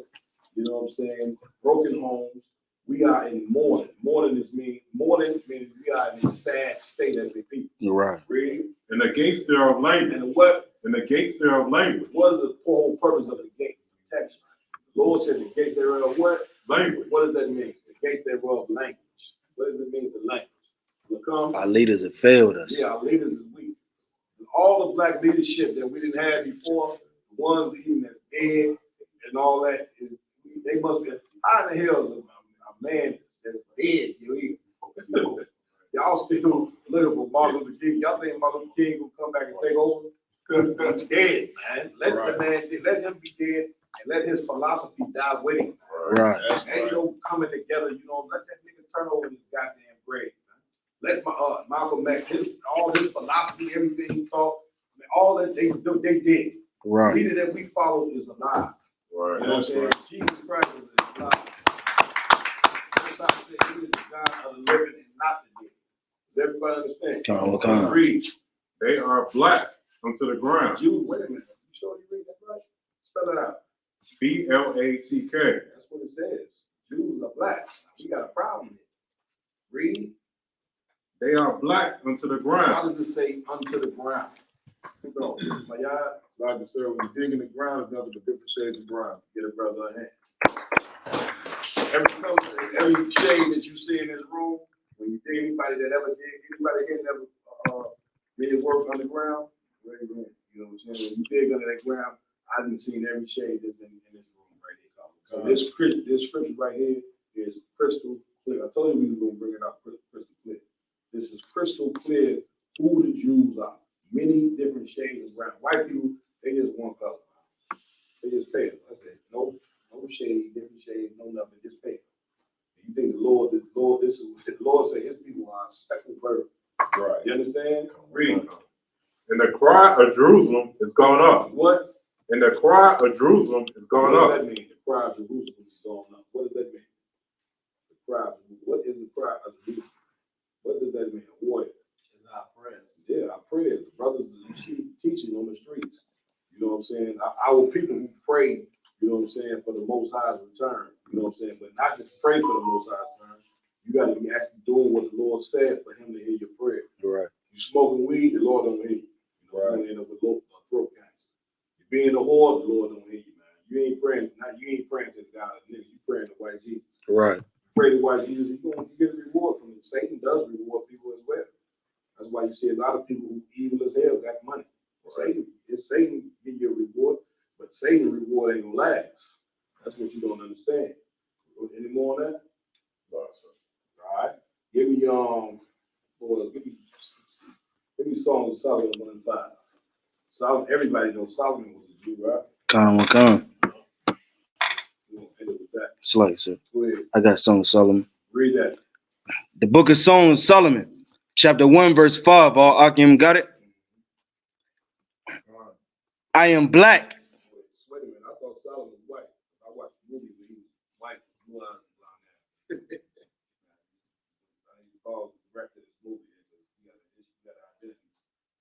You know what I'm saying? Broken homes. We are in mourning. Mourning means we are in a sad state as a people. You're right. Read. And the gates thereof language. And what? And the gates thereof language. What is the whole purpose of the gate? Protection. The Lord said the gates thereof what? Language. What does that mean? The gates thereof language. What does it mean for language? Look, our leaders have failed us. Yeah, our leaders is weak. All the black leadership that we didn't have before, the ones even that's dead and all that, they must be. How in the hell is a man that's dead? Y'all still looking for Martin Luther King. Y'all think Martin Luther King will come back and take over? Because he's dead, man. Let him be dead and let his philosophy die with him. Right. Ain't no coming together, you know. Let that nigga turn over his goddamn grave. Let Malcolm X, all his philosophy, everything he taught, all that they did. Right. The leader that we follow is alive. Right. You know what I'm saying? Jesus Christ is alive. That's how I say he is the God of the living and not the dead. Does everybody understand? Come on. Read. They are black unto the ground. Jews, wait a minute. You sure you read that right? Spell it out. BLACK. That's what it says. Jews are black. We got a problem here. Read. They are black unto the How ground. does it say unto the ground? No, my yard. Like I said, when you dig in the ground, it's nothing but different shades of brown. Get a brother a hand. Every shade that you see in this room, when you see anybody here never really work underground, very good. You know what I'm saying? When you dig under that ground, I've been seeing every shade that's in this room right here. So this scripture right here is crystal clear. I told you we were gonna bring it up crystal clear. This is crystal clear who the Jews are. Many different shades of brown. White people, they just one color. They just pale. That's it. No shade, different shades, no nothing, just pale. You think the Lord said his people are a speckled bird. Right. You understand? Read. And the cry of Jerusalem is gone up. What? And the cry of Jerusalem is gone What up. does that mean? The cry of Jerusalem is gone up. What does that mean? The cry of Jerusalem. What is the cry of Jerusalem? What does that mean? A warrior. It's our prayers. Yeah, our prayers. The brothers that you see teaching on the streets. You know what I'm saying? Our people who pray, you know what I'm saying, for the Most High's return. You know what I'm saying? But not just pray for the Most High's return. You got to be actually doing what the Lord said for him to hear your prayer. Right. You smoking weed, the Lord don't hear you. You know, Right. you end up with throat cancer. You being a whore, the Lord don't hear you, man. You ain't praying to the God of the nigga. You praying to white Jesus. Right. Pray to white Jesus, you're going to get a reward from it. Satan does reward people as well. That's why you see a lot of people who evil as hell got money. Satan give you a reward, but Satan's reward ain't gonna last. That's what you don't understand. Any more on that? All right. Give me boy, give me Songs of Solomon 1 and 5. Solomon, everybody knows Solomon was a Jew, right? Come on. You want to end it with that? Slay, sir. Go ahead. I got Song of Solomon. Read that. The book of Song of Solomon, chapter 1, verse 5. All Akim got it? I am black. Wait a minute. I thought Solomon was white. I watched the movie where he was white, blue eyes, and blonde hair. I need to call the director of this movie. You got an identity.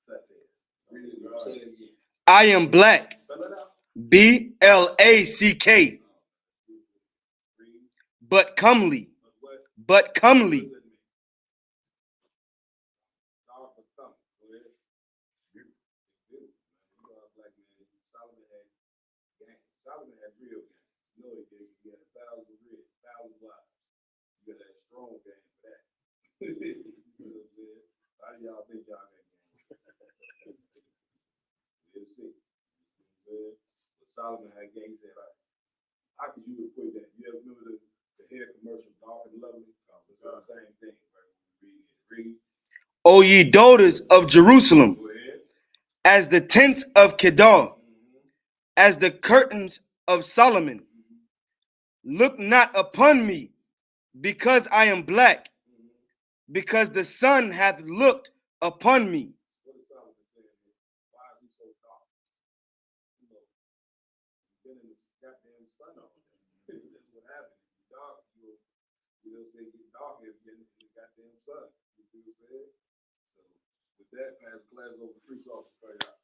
That's it. Read it. Say it again. I am black. Spell it out. BLACK. But comely. But comely. Solomon had real game. You know he did. He had 1,000 wives. You got that strong game for that. You know what I'm saying? How do y'all think y'all got game? We'll see. But Solomon had game. He said, how could you equate that? You ever remember the hair commercial, Dark and Lovely? It's the same thing, right? Read. O ye daughters of Jerusalem, as the tents of Kedar, as the curtains of Solomon, look not upon me, because I am black, because the sun hath looked upon me. What is Solomon saying here? Why is he so dark? You know, he's been in the goddamn sun all day. That's what happened. If you're dark, you'll say get dark if you're in the goddamn sun. You see what I'm saying? So with that, pass the class over to police officer for y'all.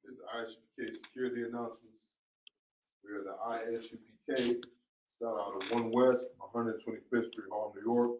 This is ISUPK security announcements. We are the ISUPK, start out of 1 West, 125th Street, Harlem, New York.